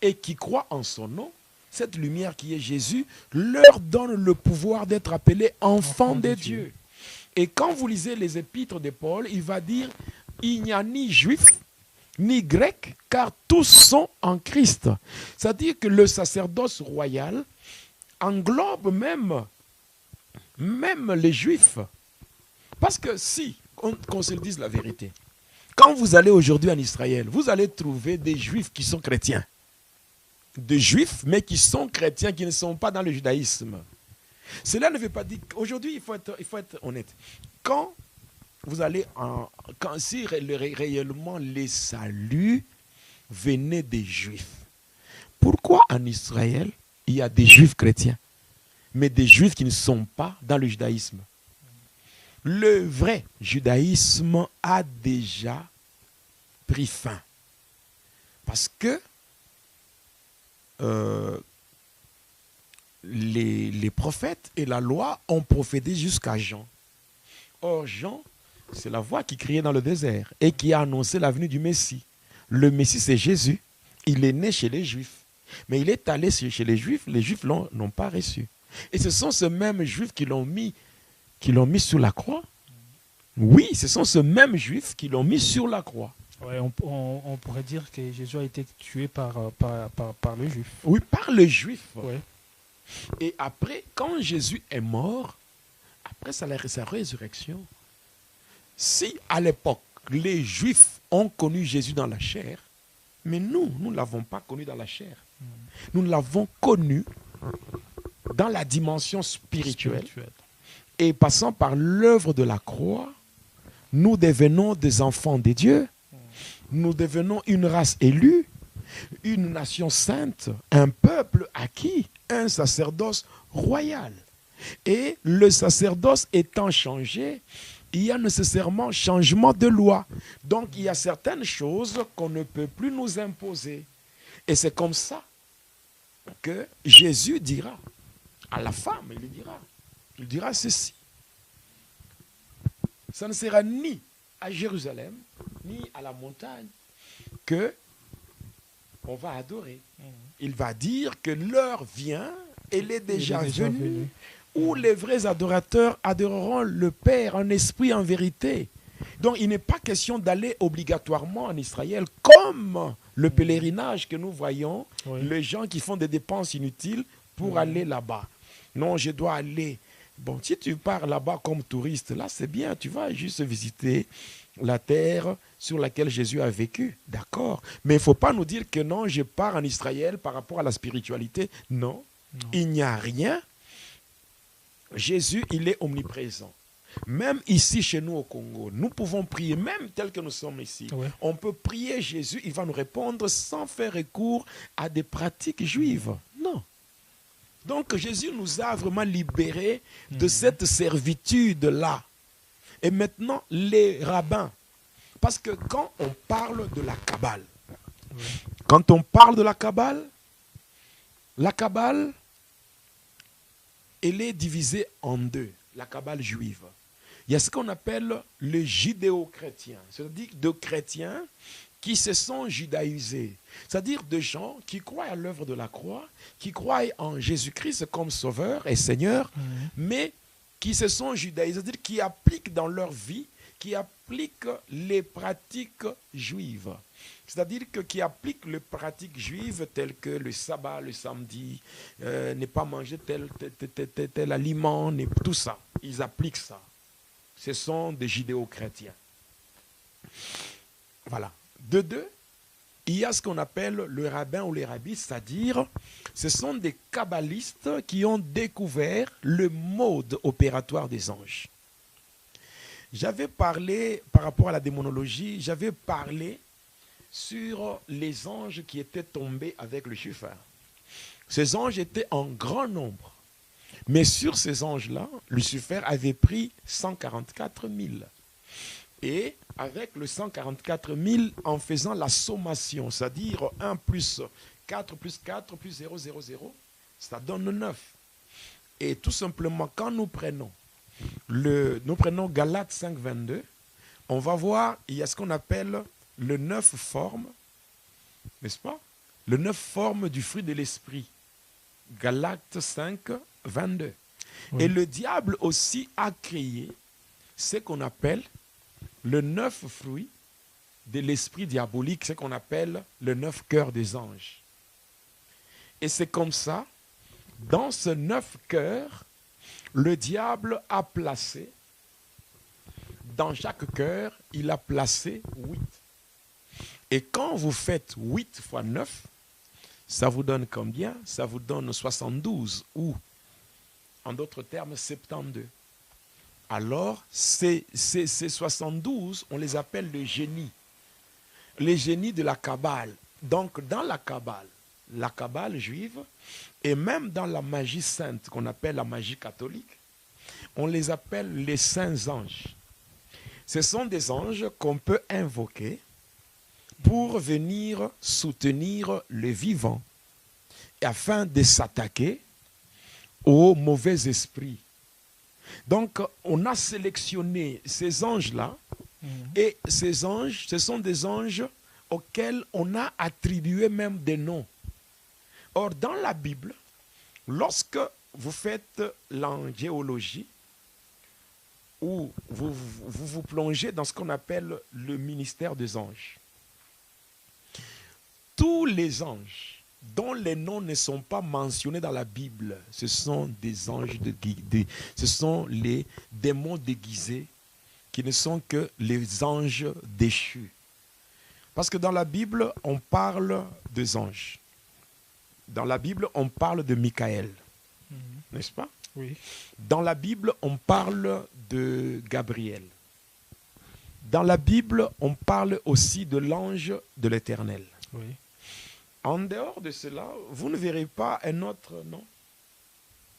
et qui croient en son nom, cette lumière qui est Jésus, leur donne le pouvoir d'être appelés enfants de Dieu. Et quand vous lisez les épîtres de Paul, il va dire, il n'y a ni juif, ni grec, car tous sont en Christ. C'est-à-dire que le sacerdoce royal englobe même les juifs. Parce que si, qu'on se le dise la vérité, quand vous allez aujourd'hui en Israël, vous allez trouver des juifs qui sont chrétiens. Des juifs, mais qui sont chrétiens, qui ne sont pas dans le judaïsme. Cela ne veut pas dire qu'aujourd'hui, il faut être honnête. Quand vous allez si réellement les saluts venaient des juifs, pourquoi en Israël, il y a des juifs chrétiens, mais des juifs qui ne sont pas dans le judaïsme? Le vrai judaïsme a déjà pris fin. Parce que les prophètes et la loi ont prophété jusqu'à Jean. Or, Jean, c'est la voix qui criait dans le désert et qui a annoncé la venue du Messie. Le Messie, c'est Jésus. Il est né chez les Juifs. Mais il est allé chez les Juifs l'ont pas reçu. Et ce sont ces mêmes Juifs qui l'ont mis sur la croix. Oui, ce sont ces mêmes Juifs qui l'ont mis sur la croix. Ouais, on pourrait dire que Jésus a été tué par le juif. Oui, par le juif. Ouais. Et après, quand Jésus est mort, après sa résurrection, si à l'époque, les Juifs ont connu Jésus dans la chair, mais nous ne l'avons pas connu dans la chair. Nous l'avons connu dans la dimension spirituelle. Et passant par l'œuvre de la croix, nous devenons des enfants de Dieu. Nous devenons une race élue, une nation sainte, un peuple acquis, un sacerdoce royal. Et le sacerdoce étant changé, il y a nécessairement changement de loi. Donc il y a certaines choses qu'on ne peut plus nous imposer. Et c'est comme ça que Jésus dira à la femme, il dira ceci. Ça ne sera ni à Jérusalem, ni à la montagne que on va adorer. Il va dire que l'heure vient, elle est déjà venue, où les vrais adorateurs adoreront le Père en esprit, en vérité. Donc il n'est pas question d'aller obligatoirement en Israël comme le pèlerinage que nous voyons, les gens qui font des dépenses inutiles pour aller là-bas. Non, je dois aller. Bon, si tu pars là-bas comme touriste, là c'est bien, tu vas juste visiter la terre sur laquelle Jésus a vécu, d'accord. Mais il ne faut pas nous dire que non, je pars en Israël par rapport à la spiritualité. Non. Il n'y a rien. Jésus, il est omniprésent. Même ici, chez nous au Congo, nous pouvons prier, même tel que nous sommes ici. Ouais. On peut prier Jésus, il va nous répondre sans faire recours à des pratiques juives. Non. Donc Jésus nous a vraiment libérés de cette servitude-là. Et maintenant, les rabbins, parce que quand on parle de la Kabbale, la Kabbale, elle est divisée en deux, la Kabbale juive. Il y a ce qu'on appelle les judéo-chrétiens, c'est-à-dire de chrétiens qui se sont judaïsés, c'est-à-dire de gens qui croient à l'œuvre de la croix, qui croient en Jésus-Christ comme sauveur et Seigneur, mais qui se sont judaïsés, c'est-à-dire qui appliquent dans leur vie, qui appliquent les pratiques juives. C'est-à-dire qui appliquent les pratiques juives telles que le sabbat, le samedi, ne pas manger tel aliment, tout ça. Ils appliquent ça. Ce sont des judéo-chrétiens. Voilà. De deux, il y a ce qu'on appelle le rabbin ou les rabbis, c'est-à-dire ce sont des kabbalistes qui ont découvert le mode opératoire des anges. J'avais parlé, par rapport à la démonologie, j'avais parlé sur les anges qui étaient tombés avec Lucifer. Ces anges étaient en grand nombre. Mais sur ces anges-là, Lucifer avait pris 144 000. Et avec le 144 000, en faisant la sommation, c'est-à-dire 1 plus 4 plus 4 plus 0, 0, 0, ça donne 9. Et tout simplement, quand nous prenons nous prenons Galates 5, 22, on va voir, il y a ce qu'on appelle le 9 formes, n'est-ce pas? Le 9 formes du fruit de l'esprit. Galates 5, 22. Oui. Et le diable aussi a créé ce qu'on appelle le 9 fruits de l'esprit diabolique, ce qu'on appelle le 9 cœurs des anges. Et c'est comme ça, dans ce 9 cœurs, le diable a placé, dans chaque cœur, il a placé 8. Et quand vous faites 8 fois 9, ça vous donne combien? Ça vous donne 72 ou, en d'autres termes, 72. Alors, ces 72, on les appelle les génies de la Kabbale. Donc, dans la Kabbale juive, et même dans la magie sainte, qu'on appelle la magie catholique, on les appelle les saints anges. Ce sont des anges qu'on peut invoquer pour venir soutenir le vivant, afin de s'attaquer aux mauvais esprits. Donc, on a sélectionné ces anges-là, et ces anges, ce sont des anges auxquels on a attribué même des noms. Or, dans la Bible, lorsque vous faites l'angéologie, ou vous plongez dans ce qu'on appelle le ministère des anges, tous les anges dont les noms ne sont pas mentionnés dans la Bible, ce sont des anges, ce sont les démons déguisés qui ne sont que les anges déchus. Parce que dans la Bible, on parle des anges. Dans la Bible, on parle de Michael, n'est-ce pas? Oui. Dans la Bible, on parle de Gabriel. Dans la Bible, on parle aussi de l'ange de l'Éternel. Oui. En dehors de cela, vous ne verrez pas un autre nom.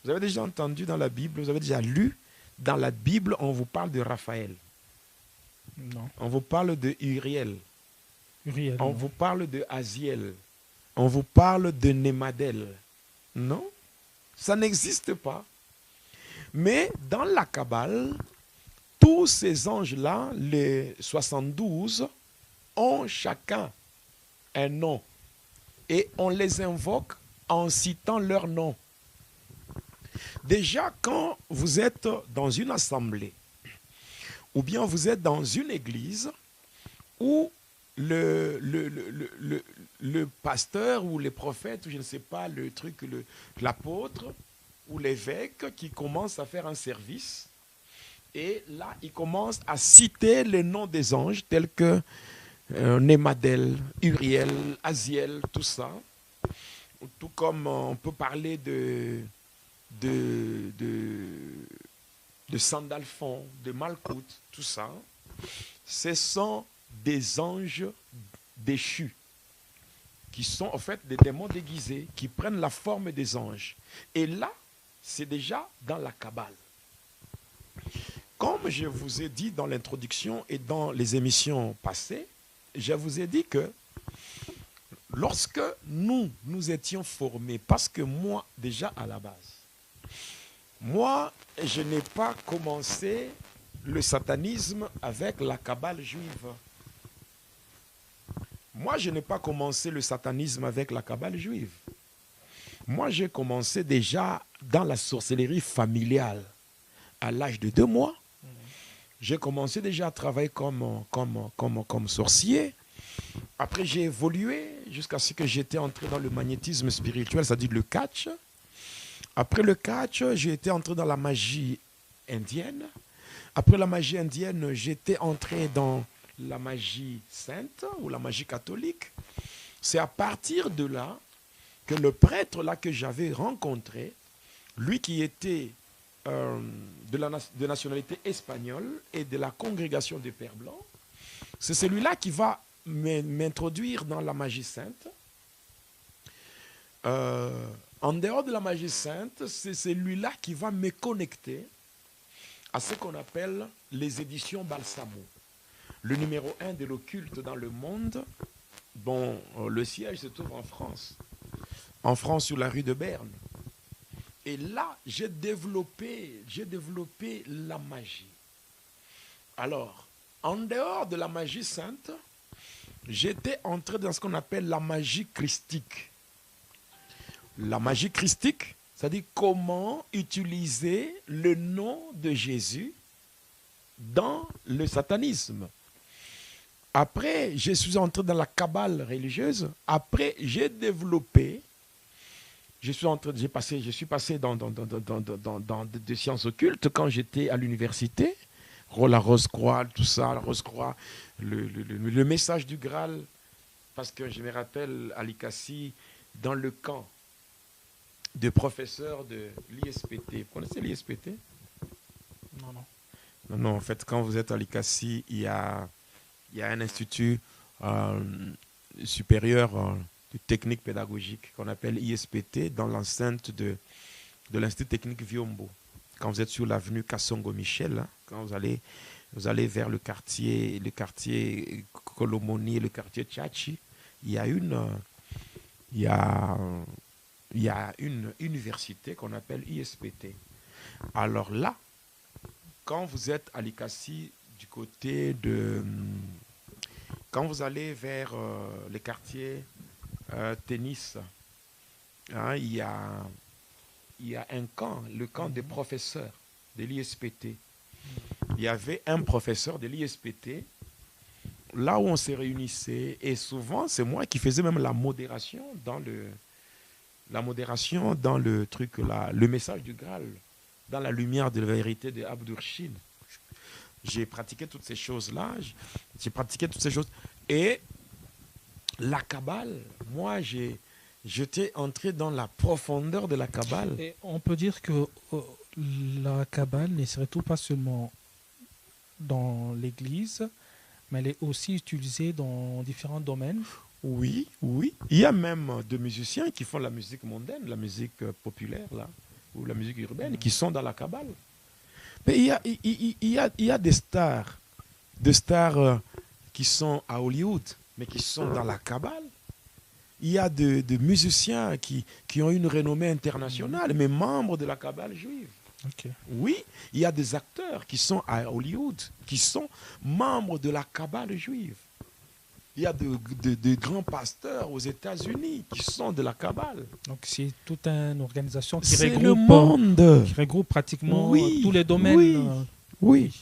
Vous avez déjà entendu dans la Bible, vous avez déjà lu, dans la Bible, on vous parle de Raphaël. Non. On vous parle de Uriel. On vous parle de Aziel. On vous parle de Nemadel. Non, ça n'existe pas. Mais dans la Kabbale, tous ces anges-là, les 72, ont chacun un nom. Et on les invoque en citant leur nom. Déjà, quand vous êtes dans une assemblée, ou bien vous êtes dans une église, où le pasteur ou les prophètes, ou je ne sais pas, l'apôtre ou l'évêque qui commence à faire un service, et là, il commence à citer les noms des anges, tels que Nemadel, Uriel, Aziel, tout ça. Tout comme on peut parler de Sandalphon, de Malkout, tout ça. Ce sont des anges déchus, qui sont en fait des démons déguisés, qui prennent la forme des anges. Et là, c'est déjà dans la Kabbale. Comme je vous ai dit dans l'introduction et dans les émissions passées, je vous ai dit que lorsque nous étions formés, parce que moi, déjà à la base, moi, je n'ai pas commencé le satanisme avec la Kabbale juive. Moi, je n'ai pas commencé le satanisme avec la Kabbale juive. Moi, j'ai commencé déjà dans la sorcellerie familiale. À l'âge de 2 mois, j'ai commencé déjà à travailler comme sorcier. Après, j'ai évolué jusqu'à ce que j'étais entré dans le magnétisme spirituel, c'est-à-dire le catch. Après le catch, j'ai été entré dans la magie indienne. Après la magie indienne, j'étais entré dans la magie sainte ou la magie catholique. C'est à partir de là que le prêtre là que j'avais rencontré, lui qui était de nationalité espagnole et de la congrégation des Pères Blancs, c'est celui-là qui va m'introduire dans la magie sainte. En dehors de la magie sainte, c'est celui-là qui va me connecter à ce qu'on appelle les éditions Balsamo. Le numéro 1 de l'occulte dans le monde. Bon, le siège se trouve en France. En France, sur la rue de Berne. Et là, j'ai développé la magie. Alors, en dehors de la magie sainte, j'étais entré dans ce qu'on appelle la magie christique. La magie christique, c'est-à-dire comment utiliser le nom de Jésus dans le satanisme. Après, je suis entré dans la cabale religieuse. Après, j'ai développé, je suis passé dans des sciences occultes quand j'étais à l'université. La Rose-Croix, tout ça, la Rose-Croix, le message du Graal. Parce que je me rappelle à l'ICACI, dans le camp de professeurs de l'ISPT. Vous connaissez l'ISPT? Non, non. Non, en fait, quand vous êtes à l'ICACI, il y a un institut supérieur de technique pédagogique qu'on appelle ISPT dans l'enceinte de l'Institut technique Viombo. Quand vous êtes sur l'avenue Kassongo-Michel, hein, quand vous allez vers le quartier Kolomoni et le quartier Tchachi, il y a une université qu'on appelle ISPT. Alors là, quand vous êtes à l'ICACI du côté de... Quand vous allez vers les quartiers tennis, hein, il y a un camp, le camp des professeurs de l'ISPT. Il y avait un professeur de l'ISPT, là où on se réunissait, et souvent, c'est moi qui faisais même la modération dans le truc là, le message du Graal, dans la lumière de la vérité de Abdur-Shin. J'ai pratiqué toutes ces choses-là, et la Kabbale, moi, j'étais entré dans la profondeur de la Kabbale. Et on peut dire que la Kabbale n'est surtout pas seulement dans l'Église, mais elle est aussi utilisée dans différents domaines. Oui. Il y a même des musiciens qui font la musique mondaine, la musique populaire, là, ou la musique urbaine, qui sont dans la Kabbale. Mais il y a des stars qui sont à Hollywood, mais qui sont dans la Kabbale. Il y a des musiciens qui ont une renommée internationale, mais membres de la Kabbale juive. Okay. Oui, il y a des acteurs qui sont à Hollywood, qui sont membres de la Kabbale juive. Il y a de grands pasteurs aux États-Unis qui sont de la Kabbale. Donc c'est toute une organisation qui regroupe pratiquement tous les domaines. Oui.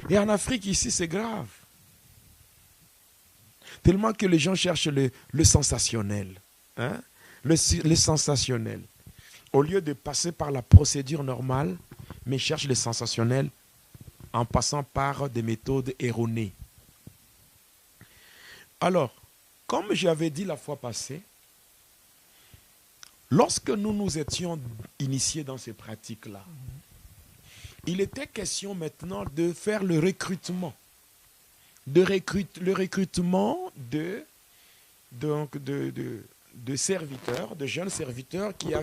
Et en Afrique, ici, c'est grave. Tellement que les gens cherchent le sensationnel. Hein? Le sensationnel. Au lieu de passer par la procédure normale, mais cherchent le sensationnel en passant par des méthodes erronées. Alors, comme j'avais dit la fois passée, lorsque nous étions initiés dans ces pratiques-là, il était question maintenant de faire le recrutement. Le recrutement de serviteurs, de jeunes serviteurs qui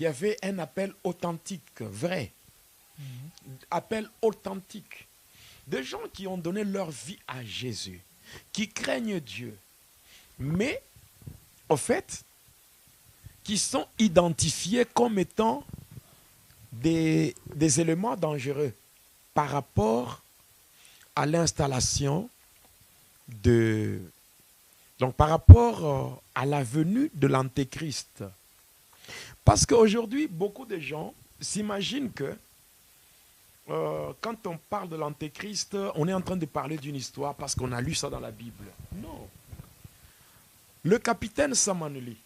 avaient un appel authentique, vrai. Appel authentique. Des gens qui ont donné leur vie à Jésus, qui craignent Dieu, mais, au fait, qui sont identifiés comme étant des éléments dangereux par rapport à l'installation donc par rapport à la venue de l'Antéchrist. Parce qu'aujourd'hui, beaucoup de gens s'imaginent que quand on parle de l'Antéchrist, on est en train de parler d'une histoire parce qu'on a lu ça dans la Bible. Non. Le capitaine Samanuli,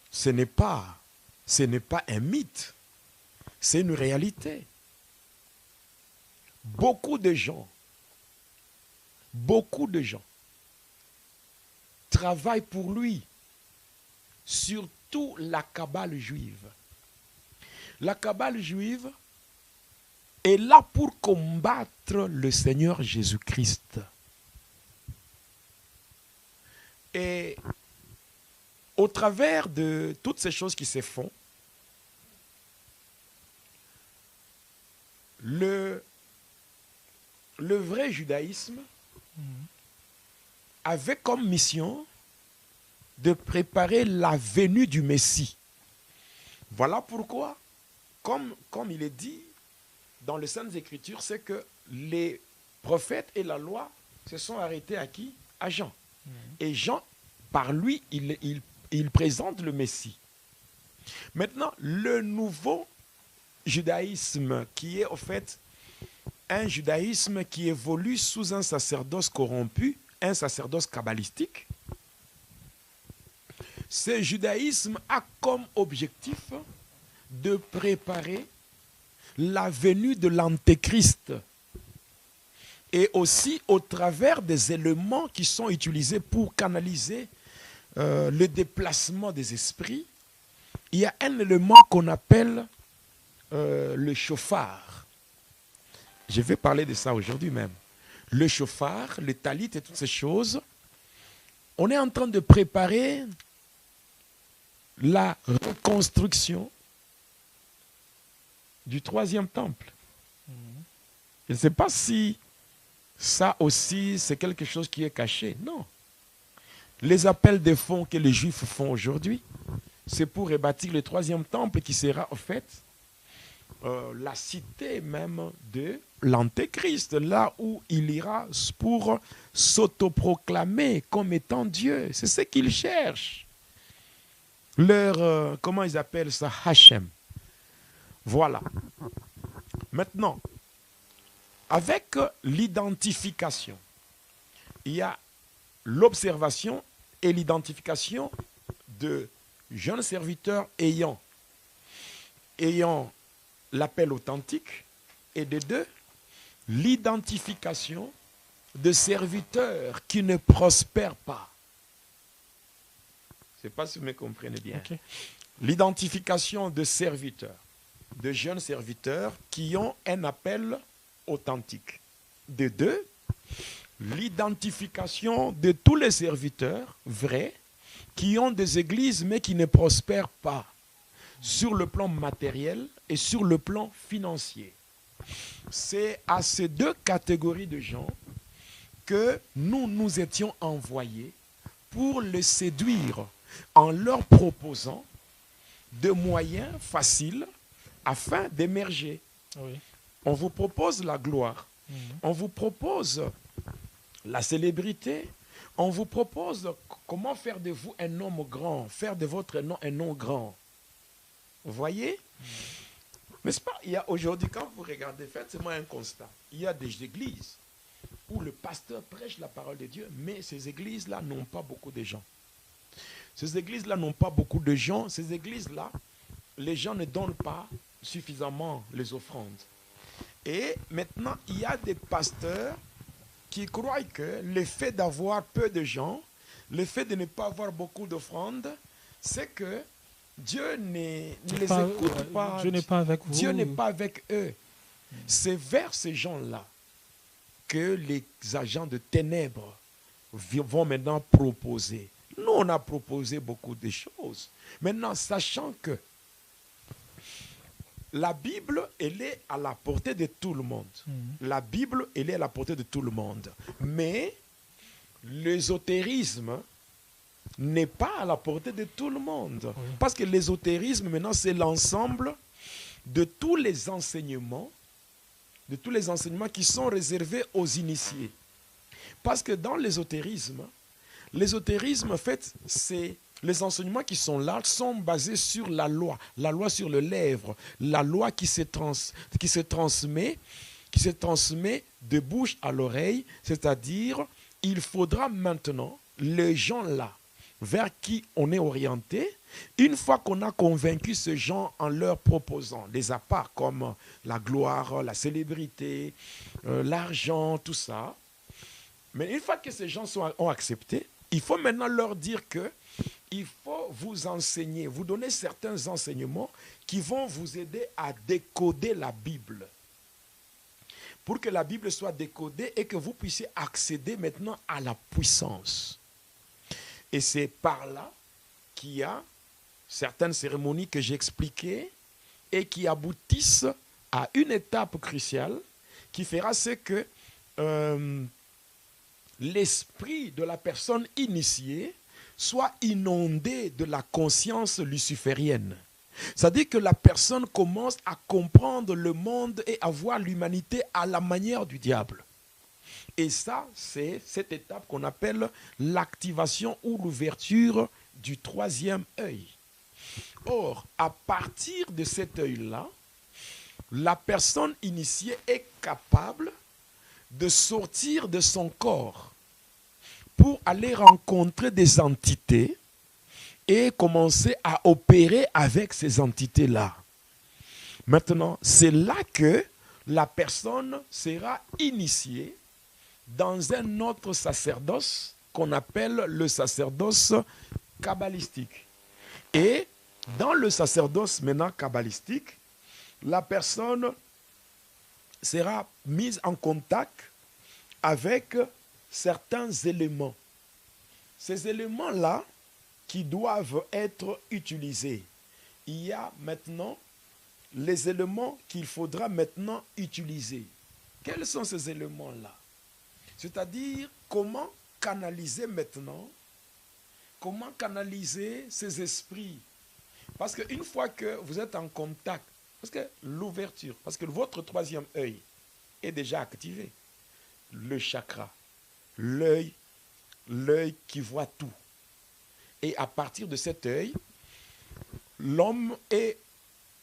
ce n'est pas un mythe, c'est une réalité. Beaucoup de gens travaillent pour lui, surtout la Kabbale juive. La Kabbale juive est là pour combattre le Seigneur Jésus-Christ. Et au travers de toutes ces choses qui se font, le vrai judaïsme avait comme mission de préparer la venue du Messie. Voilà pourquoi, comme il est dit dans les Saintes Écritures, c'est que les prophètes et la loi se sont arrêtés à qui? À Jean. Et Jean, par lui, il présente le Messie. Maintenant, le nouveau judaïsme, qui est au fait un judaïsme qui évolue sous un sacerdoce corrompu, un sacerdoce kabbalistique, ce judaïsme a comme objectif de préparer la venue de l'Antéchrist et aussi au travers des éléments qui sont utilisés pour canaliser le déplacement des esprits. Il y a un élément qu'on appelle le chauffard. Je vais parler de ça aujourd'hui même. Le chauffard, le talit et toutes ces choses. On est en train de préparer la reconstruction du troisième temple. Je ne sais pas si ça aussi c'est quelque chose qui est caché. Non. Les appels de fonds que les Juifs font aujourd'hui, c'est pour rebâtir le troisième temple qui sera en fait la cité même de l'Antéchrist, là où il ira pour s'autoproclamer comme étant Dieu. C'est ce qu'ils cherchent. Leur, comment ils appellent ça? Hachem. Voilà. Maintenant, avec l'identification, il y a l'observation et l'identification de jeunes serviteurs ayant l'appel authentique, et de deux, l'identification de serviteurs qui ne prospèrent pas. Je ne sais pas si vous me comprenez bien. Okay. L'identification de serviteurs, de jeunes serviteurs qui ont un appel authentique. De deux, l'identification de tous les serviteurs vrais qui ont des églises mais qui ne prospèrent pas sur le plan matériel et sur le plan financier. C'est à ces deux catégories de gens que nous étions envoyés pour les séduire en leur proposant des moyens faciles afin d'émerger. Oui. On vous propose la gloire, on vous propose la célébrité, on vous propose comment faire de vous un homme grand, faire de votre nom un nom grand. Vous voyez? N'est-ce pas? Il y a aujourd'hui, quand vous regardez, faites-moi un constat. Il y a des églises où le pasteur prêche la parole de Dieu, mais ces églises-là n'ont pas beaucoup de gens. Ces églises-là n'ont pas beaucoup de gens. Ces églises-là, les gens ne donnent pas suffisamment les offrandes. Et maintenant, il y a des pasteurs qui croient que le fait d'avoir peu de gens, le fait de ne pas avoir beaucoup d'offrandes, c'est que Dieu ne les écoute pas. Dieu n'est pas avec vous. Dieu n'est pas avec eux. C'est vers ces gens-là que les agents de ténèbres vont maintenant proposer. Nous, on a proposé beaucoup de choses. Maintenant, sachant que la Bible, elle est à la portée de tout le monde. La Bible, elle est à la portée de tout le monde. Mais l'ésotérisme n'est pas à la portée de tout le monde. Oui. Parce que l'ésotérisme, maintenant, c'est l'ensemble de tous les enseignements qui sont réservés aux initiés. Parce que dans l'ésotérisme, en fait, c'est les enseignements qui sont là sont basés sur la loi sur les lèvres, la loi qui se transmet de bouche à l'oreille, c'est-à-dire, il faudra maintenant, les gens là, vers qui on est orienté, une fois qu'on a convaincu ces gens en leur proposant des apparts comme la gloire, la célébrité, l'argent, tout ça, mais une fois que ces gens ont accepté, il faut maintenant leur dire que il faut vous enseigner, vous donner certains enseignements qui vont vous aider à décoder la Bible. Pour que la Bible soit décodée et que vous puissiez accéder maintenant à la puissance. Et c'est par là qu'il y a certaines cérémonies que j'ai expliquées et qui aboutissent à une étape cruciale qui fera ce que l'esprit de la personne initiée soit inondé de la conscience luciférienne. C'est-à-dire que la personne commence à comprendre le monde et à voir l'humanité à la manière du diable. Et ça, c'est cette étape qu'on appelle l'activation ou l'ouverture du troisième œil. Or, à partir de cet œil-là, la personne initiée est capable de sortir de son corps pour aller rencontrer des entités et commencer à opérer avec ces entités-là. Maintenant, c'est là que la personne sera initiée dans un autre sacerdoce qu'on appelle le sacerdoce kabbalistique. Et dans le sacerdoce maintenant kabbalistique, la personne sera mise en contact avec certains éléments. Ces éléments-là qui doivent être utilisés. Il y a maintenant les éléments qu'il faudra maintenant utiliser. Quels sont ces éléments-là? C'est-à-dire comment canaliser maintenant, comment canaliser ces esprits. Parce qu'une fois que vous êtes en contact, parce que l'ouverture, parce que votre troisième œil est déjà activé, le chakra, l'œil qui voit tout. Et à partir de cet œil, l'homme est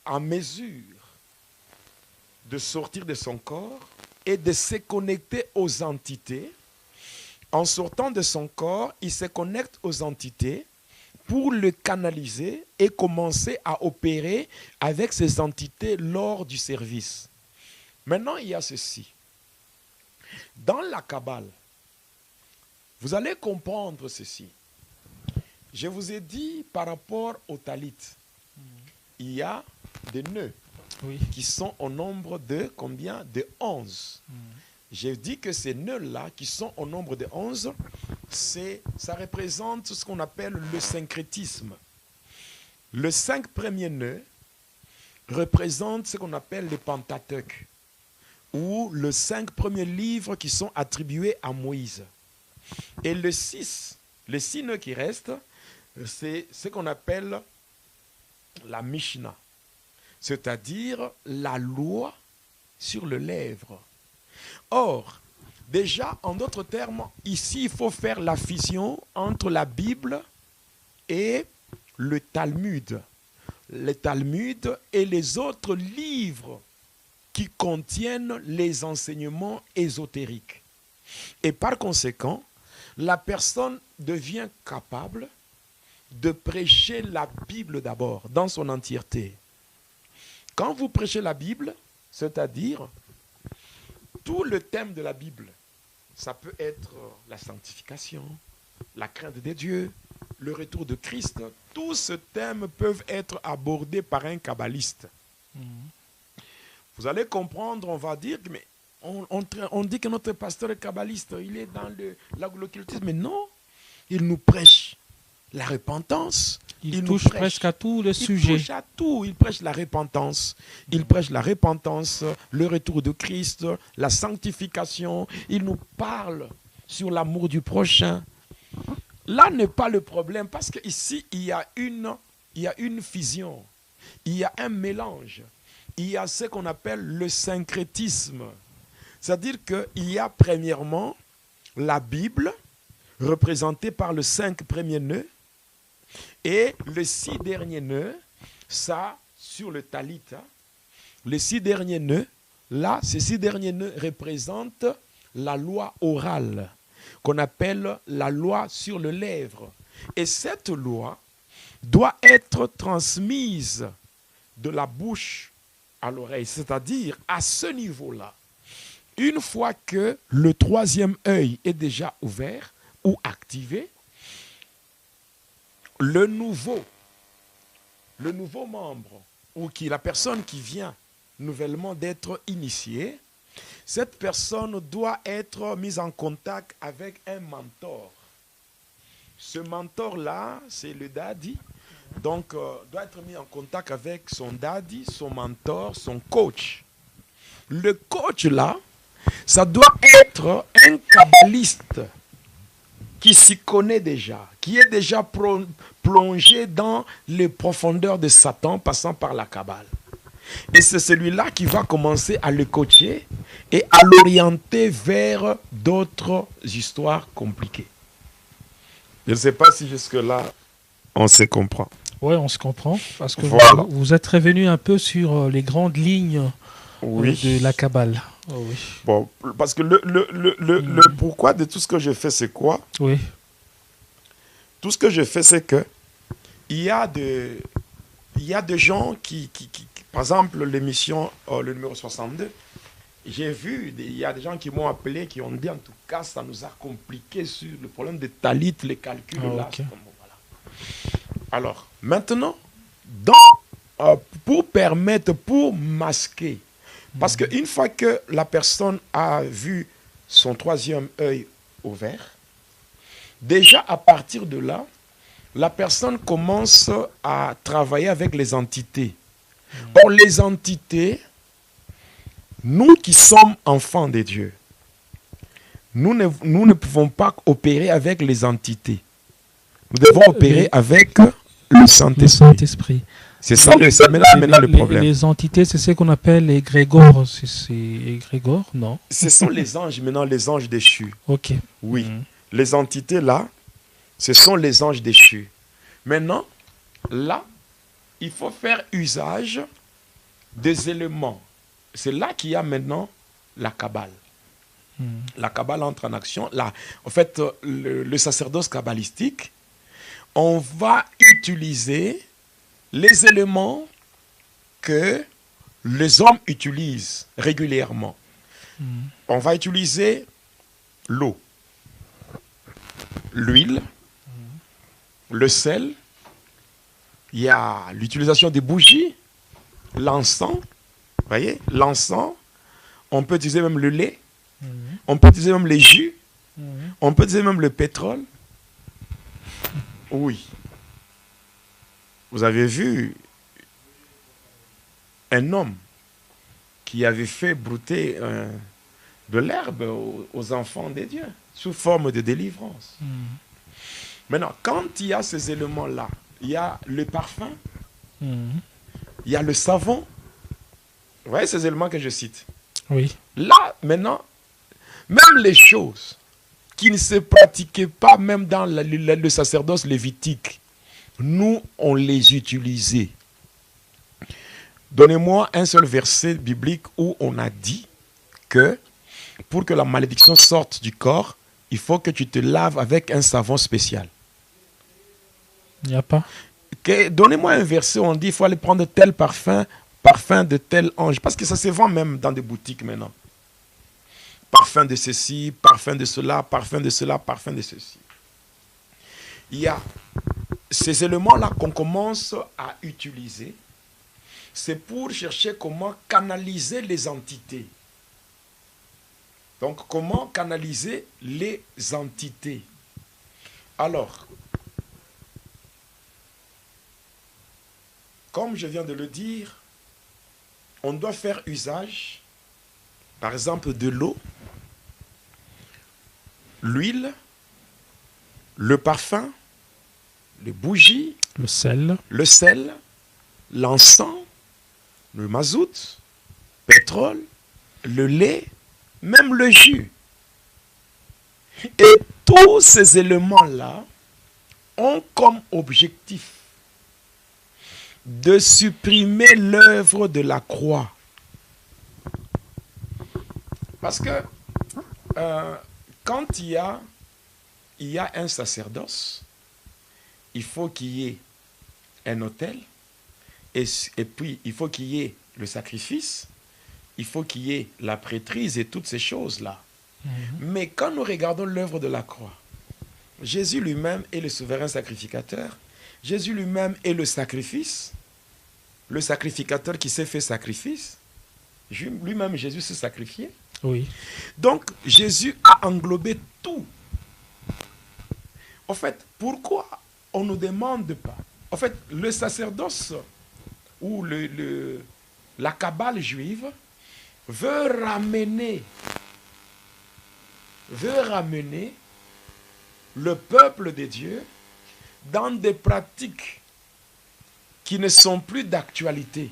en mesure de sortir de son corps et de se connecter aux entités. En sortant de son corps, il se connecte aux entités pour le canaliser et commencer à opérer avec ces entités lors du service. Maintenant, il y a ceci. Dans la Kabbale, vous allez comprendre ceci. Je vous ai dit par rapport au talit, il y a des nœuds qui sont au nombre de combien? De 11. J'ai dit que ces nœuds-là, qui sont au nombre de 11, ça représente ce qu'on appelle le syncrétisme. Les 5 premiers nœuds représentent ce qu'on appelle le Pentateuque, ou les 5 premiers livres qui sont attribués à Moïse. Et les 6 nœuds qui restent, c'est ce qu'on appelle la Mishnah, c'est-à-dire la loi sur les lèvres. Or, déjà, en d'autres termes, ici, il faut faire la fusion entre la Bible et le Talmud. Le Talmud et les autres livres qui contiennent les enseignements ésotériques. Et par conséquent, la personne devient capable de prêcher la Bible d'abord, dans son entièreté. Quand vous prêchez la Bible, c'est-à-dire tout le thème de la Bible, ça peut être la sanctification, la crainte de Dieu, le retour de Christ. Tous ces thèmes peuvent être abordés par un kabbaliste. Vous allez comprendre, on va dire, mais on dit que notre pasteur est kabbaliste, il est dans l'occultisme. Mais non, il nous prêche la repentance. Il touche presque à tous les sujets. Il touche à tout. Il prêche la repentance. Il prêche la repentance, le retour de Christ, la sanctification. Il nous parle sur l'amour du prochain. Là n'est pas le problème, parce qu'ici, il y a une fusion. Il y a un mélange. Il y a ce qu'on appelle le syncrétisme. C'est-à-dire qu'il y a premièrement la Bible, représentée par les 5 premiers nœuds, et les 6 derniers nœuds, ça, sur le talit, les 6 derniers nœuds, là, ces 6 derniers nœuds représentent la loi orale, qu'on appelle la loi sur les lèvres. Et cette loi doit être transmise de la bouche à l'oreille, c'est-à-dire à ce niveau-là. Une fois que le troisième œil est déjà ouvert ou activé, le nouveau membre, ou la personne qui vient nouvellement d'être initiée, cette personne doit être mise en contact avec un mentor. Ce mentor-là, c'est le daddy. Donc, doit être mis en contact avec son daddy, son mentor, son coach. Le coach, là, ça doit être un kabbaliste. qui s'y connaît déjà, qui est déjà plongé dans les profondeurs de Satan, passant par la Kabbale. Et c'est celui-là qui va commencer à le coacher et à l'orienter vers d'autres histoires compliquées. Je ne sais pas si jusque-là, on se comprend. Oui, on se comprend, parce que Voilà. vous êtes revenu un peu sur les grandes lignes Oui. de la Kabbale. Oh, oui. Bon, parce que le pourquoi de tout ce que je fais, c'est quoi? Oui. Tout ce que je fais, c'est que il y a des gens qui par exemple, l'émission, le numéro 62, j'ai vu, il y a des gens qui m'ont appelé, qui ont dit, en tout cas, ça nous a compliqué sur le problème de Talit, les calculs, là. Okay. Voilà. Alors, maintenant, pour masquer, parce qu'une fois que la personne a vu son troisième œil ouvert, déjà à partir de là, la personne commence à travailler avec les entités. Or, les entités, nous qui sommes enfants de Dieu, nous ne pouvons pas opérer avec les entités. Nous devons opérer avec le Saint-Esprit. C'est ça, maintenant le problème. Les entités, c'est ce qu'on appelle les grégores. C'est grégores, non? Ce sont les anges, maintenant, les anges déchus. Ok. Oui. Les entités, là, ce sont les anges déchus. Maintenant, là, il faut faire usage des éléments. C'est là qu'il y a maintenant la Kabbale. La Kabbale entre en action. Là, en fait, le sacerdoce kabbalistique, on va utiliser les éléments que les hommes utilisent régulièrement. On va utiliser l'eau, l'huile, le sel, il y a l'utilisation des bougies, l'encens, vous voyez, l'encens, on peut utiliser même le lait, on peut utiliser même les jus, on peut utiliser même le pétrole. Oui. Vous avez vu un homme qui avait fait brouter de l'herbe aux enfants de Dieu sous forme de délivrance. Maintenant, quand il y a ces éléments-là, il y a le parfum, il y a le savon. Vous voyez ces éléments que je cite? Oui. Là, maintenant, même les choses qui ne se pratiquaient pas même dans le sacerdoce lévitique, nous, on les utilisait. Donnez-moi un seul verset biblique où on a dit que pour que la malédiction sorte du corps, il faut que tu te laves avec un savon spécial. Il n'y a pas. Donnez-moi un verset où on dit qu'il faut aller prendre tel parfum, parfum de tel ange. Parce que ça se vend même dans des boutiques maintenant. Parfum de ceci, parfum de cela, parfum de cela, parfum de ceci. Il y a ces éléments-là qu'on commence à utiliser. C'est pour chercher comment canaliser les entités. Donc, comment canaliser les entités? Alors, comme je viens de le dire, on doit faire usage, par exemple, de l'eau, l'huile, le parfum, les bougies, le sel, l'encens, le mazout, pétrole, le lait, même le jus. Et tous ces éléments-là ont comme objectif de supprimer l'œuvre de la croix. Parce que quand il y a un sacerdoce, il faut qu'il y ait un autel, et puis il faut qu'il y ait le sacrifice, il faut qu'il y ait la prêtrise et toutes ces choses-là. Mais quand nous regardons l'œuvre de la croix, Jésus lui-même est le souverain sacrificateur. Jésus lui-même est le sacrifice, le sacrificateur qui s'est fait sacrifice. Lui-même, Jésus s'est sacrifié. Oui. Donc, Jésus a englobé tout. En fait, pourquoi on ne demande pas? En fait, le sacerdoce ou la Kabbale juive veut ramener le peuple de Dieu dans des pratiques qui ne sont plus d'actualité.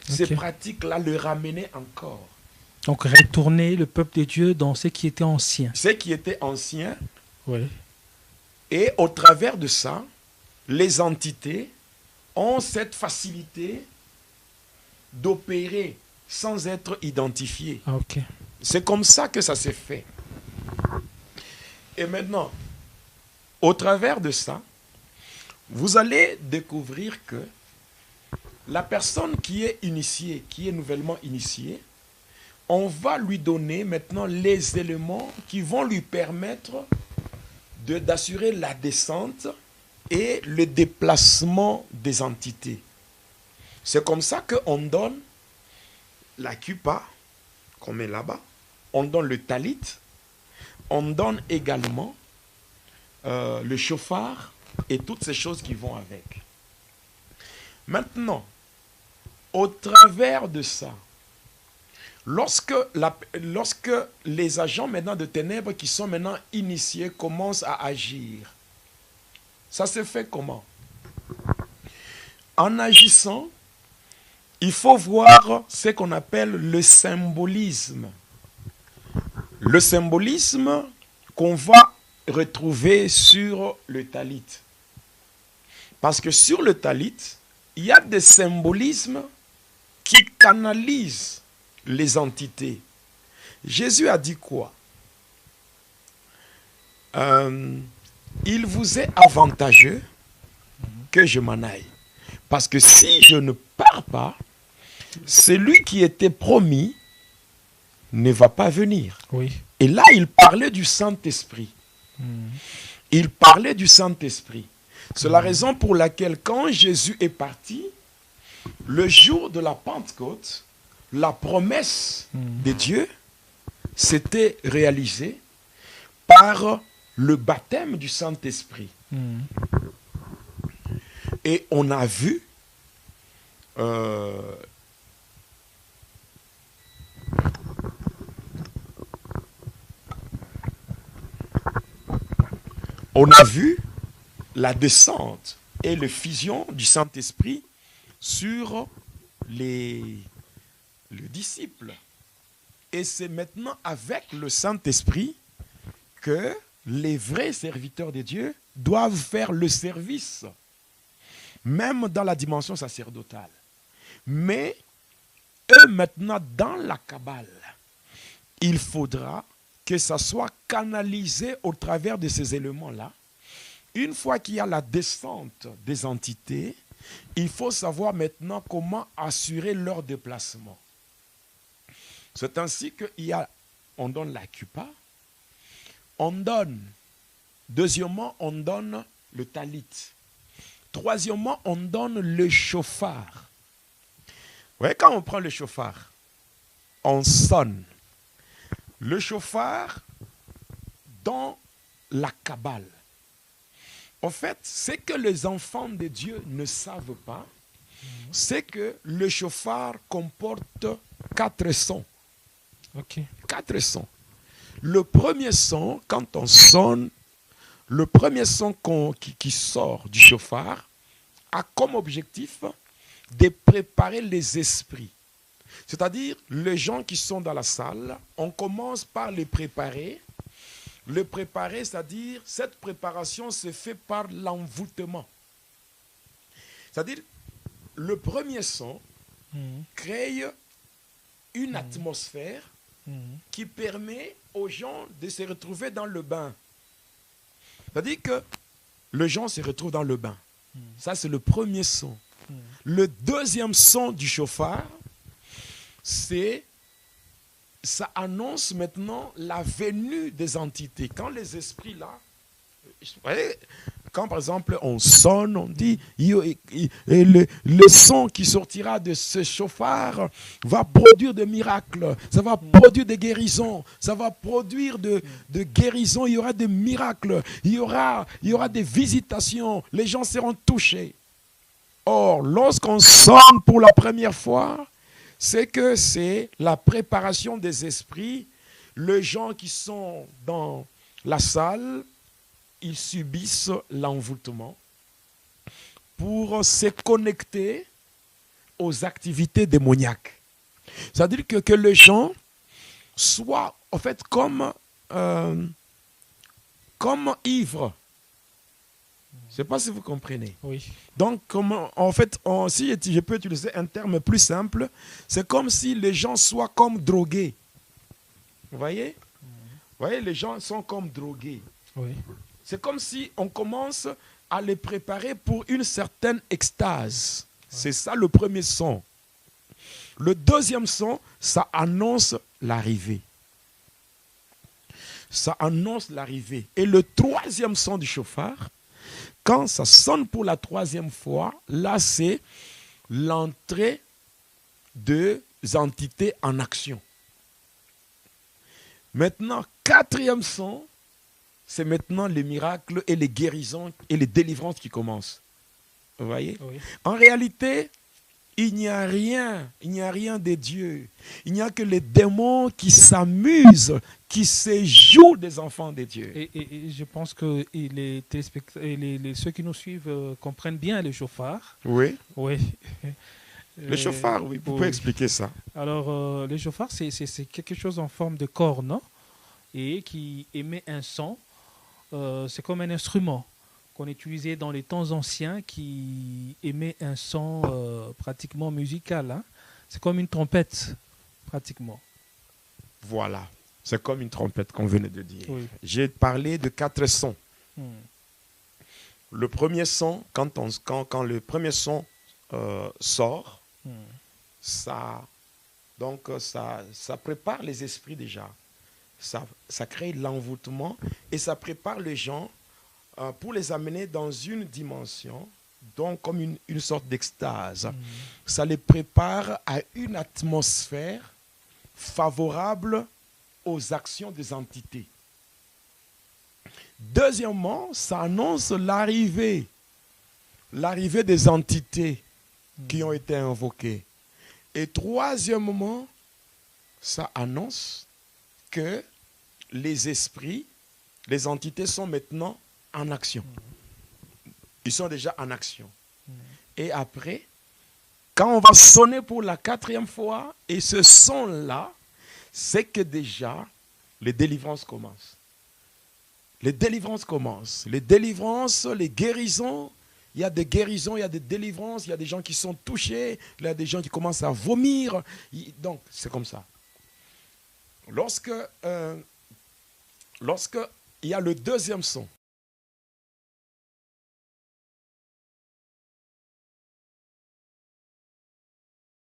Ces pratiques-là le ramenaient encore. Donc retourner le peuple de Dieu dans ce qui était ancien. Ce qui était ancien. Oui. Et au travers de ça, les entités ont cette facilité d'opérer sans être identifiées. Ah, ok. C'est comme ça que ça s'est fait. Et maintenant, au travers de ça, vous allez découvrir que la personne qui est initiée, qui est nouvellement initiée, on va lui donner maintenant les éléments qui vont lui permettre d'assurer la descente et le déplacement des entités. C'est comme ça qu'on donne la kippa, qu'on met là-bas, on donne le talit, on donne également le chauffard et toutes ces choses qui vont avec. Maintenant, au travers de ça, lorsque les agents maintenant de ténèbres qui sont maintenant initiés commencent à agir, ça se fait comment? En agissant, il faut voir ce qu'on appelle le symbolisme. Le symbolisme qu'on va retrouver sur le talit. Parce que sur le talit, il y a des symbolismes qui canalisent les entités. Jésus a dit quoi? Il vous est avantageux que je m'en aille. Parce que si je ne pars pas, celui qui était promis ne va pas venir. Oui. Et là, il parlait du Saint-Esprit. Il parlait du Saint-Esprit. C'est la raison pour laquelle quand Jésus est parti, le jour de la Pentecôte, la promesse de Dieu s'était réalisée par le baptême du Saint-Esprit. Et on a vu la descente et le fusion du Saint-Esprit sur le disciple. Et c'est maintenant avec le Saint-Esprit que les vrais serviteurs de Dieu doivent faire le service, même dans la dimension sacerdotale. Mais eux maintenant, dans la Kabbale, il faudra que ça soit canalisé au travers de ces éléments-là. Une fois qu'il y a la descente des entités, il faut savoir maintenant comment assurer leur déplacement. C'est ainsi qu'on donne la kippa, deuxièmement, on donne le talit. Troisièmement, on donne le chauffard. Vous voyez, quand on prend le chauffard, on sonne. Le chauffard dans la Kabbale. En fait, ce que les enfants de Dieu ne savent pas, c'est que le chauffard comporte 4 sons. Ok. 4 sons. Le premier son, quand on sonne, le premier son qui sort du chauffard a comme objectif de préparer les esprits. C'est-à-dire, les gens qui sont dans la salle, on commence par les préparer. Le préparer, c'est-à-dire, cette préparation se fait par l'envoûtement. C'est-à-dire, le premier son crée une atmosphère qui permet aux gens de se retrouver dans le bain. C'est-à-dire que les gens se retrouvent dans le bain. Ça, c'est le premier son. Le deuxième son du chauffard, ça annonce maintenant la venue des entités. Quand les esprits là, quand par exemple on sonne, on dit le son qui sortira de ce chauffard va produire des miracles, ça va produire des guérisons, ça va produire de guérisons, il y aura des miracles, il y aura des visitations, les gens seront touchés. Or, lorsqu'on sonne pour la première fois, c'est que c'est la préparation des esprits, les gens qui sont dans la salle, ils subissent l'envoûtement pour se connecter aux activités démoniaques. C'est-à-dire que les gens soient en fait comme ivres. Je ne sais pas si vous comprenez. Oui. Donc, en fait, si je peux utiliser un terme plus simple, c'est comme si les gens soient comme drogués. Vous voyez? Vous voyez, les gens sont comme drogués. Oui. C'est comme si on commence à les préparer pour une certaine extase. C'est ça le premier son. Le deuxième son, ça annonce l'arrivée. Ça annonce l'arrivée. Et le troisième son du chauffard, quand ça sonne pour la troisième fois, là c'est l'entrée des entités en action. Maintenant, quatrième son, c'est maintenant les miracles et les guérisons et les délivrances qui commencent. Vous voyez? Oui. En réalité, il n'y a rien de Dieu. Il n'y a que les démons qui s'amusent, qui se jouent des enfants de Dieu. Et je pense que ceux qui nous suivent comprennent bien le chauffard. Oui. Oui. Le chauffard, oui. Vous pouvez expliquer ça. Alors, le chauffard, c'est quelque chose en forme de corne et qui émet un son. C'est comme un instrument qu'on utilisait dans les temps anciens qui émet un son pratiquement musical. Hein. C'est comme une trompette, pratiquement. Voilà. C'est comme une trompette qu'on venait de dire. Oui. J'ai parlé de 4 sons. Le premier son, quand le premier son sort, ça prépare les esprits déjà. Ça crée l'envoûtement et ça prépare les gens pour les amener dans une dimension, donc comme une sorte d'extase. Ça les prépare à une atmosphère favorable aux actions des entités. Deuxièmement, ça annonce l'arrivée des entités qui ont été invoquées. Et troisièmement, ça annonce que les esprits, les entités sont maintenant en action. Ils sont déjà en action. Et après, quand on va sonner pour la 4e fois, et ce son-là, c'est que déjà, les délivrances commencent. Les délivrances commencent. Les délivrances, les guérisons. Il y a des guérisons, il y a des délivrances, il y a des gens qui sont touchés, il y a des gens qui commencent à vomir. Donc, c'est comme ça. Lorsque il y a le deuxième son,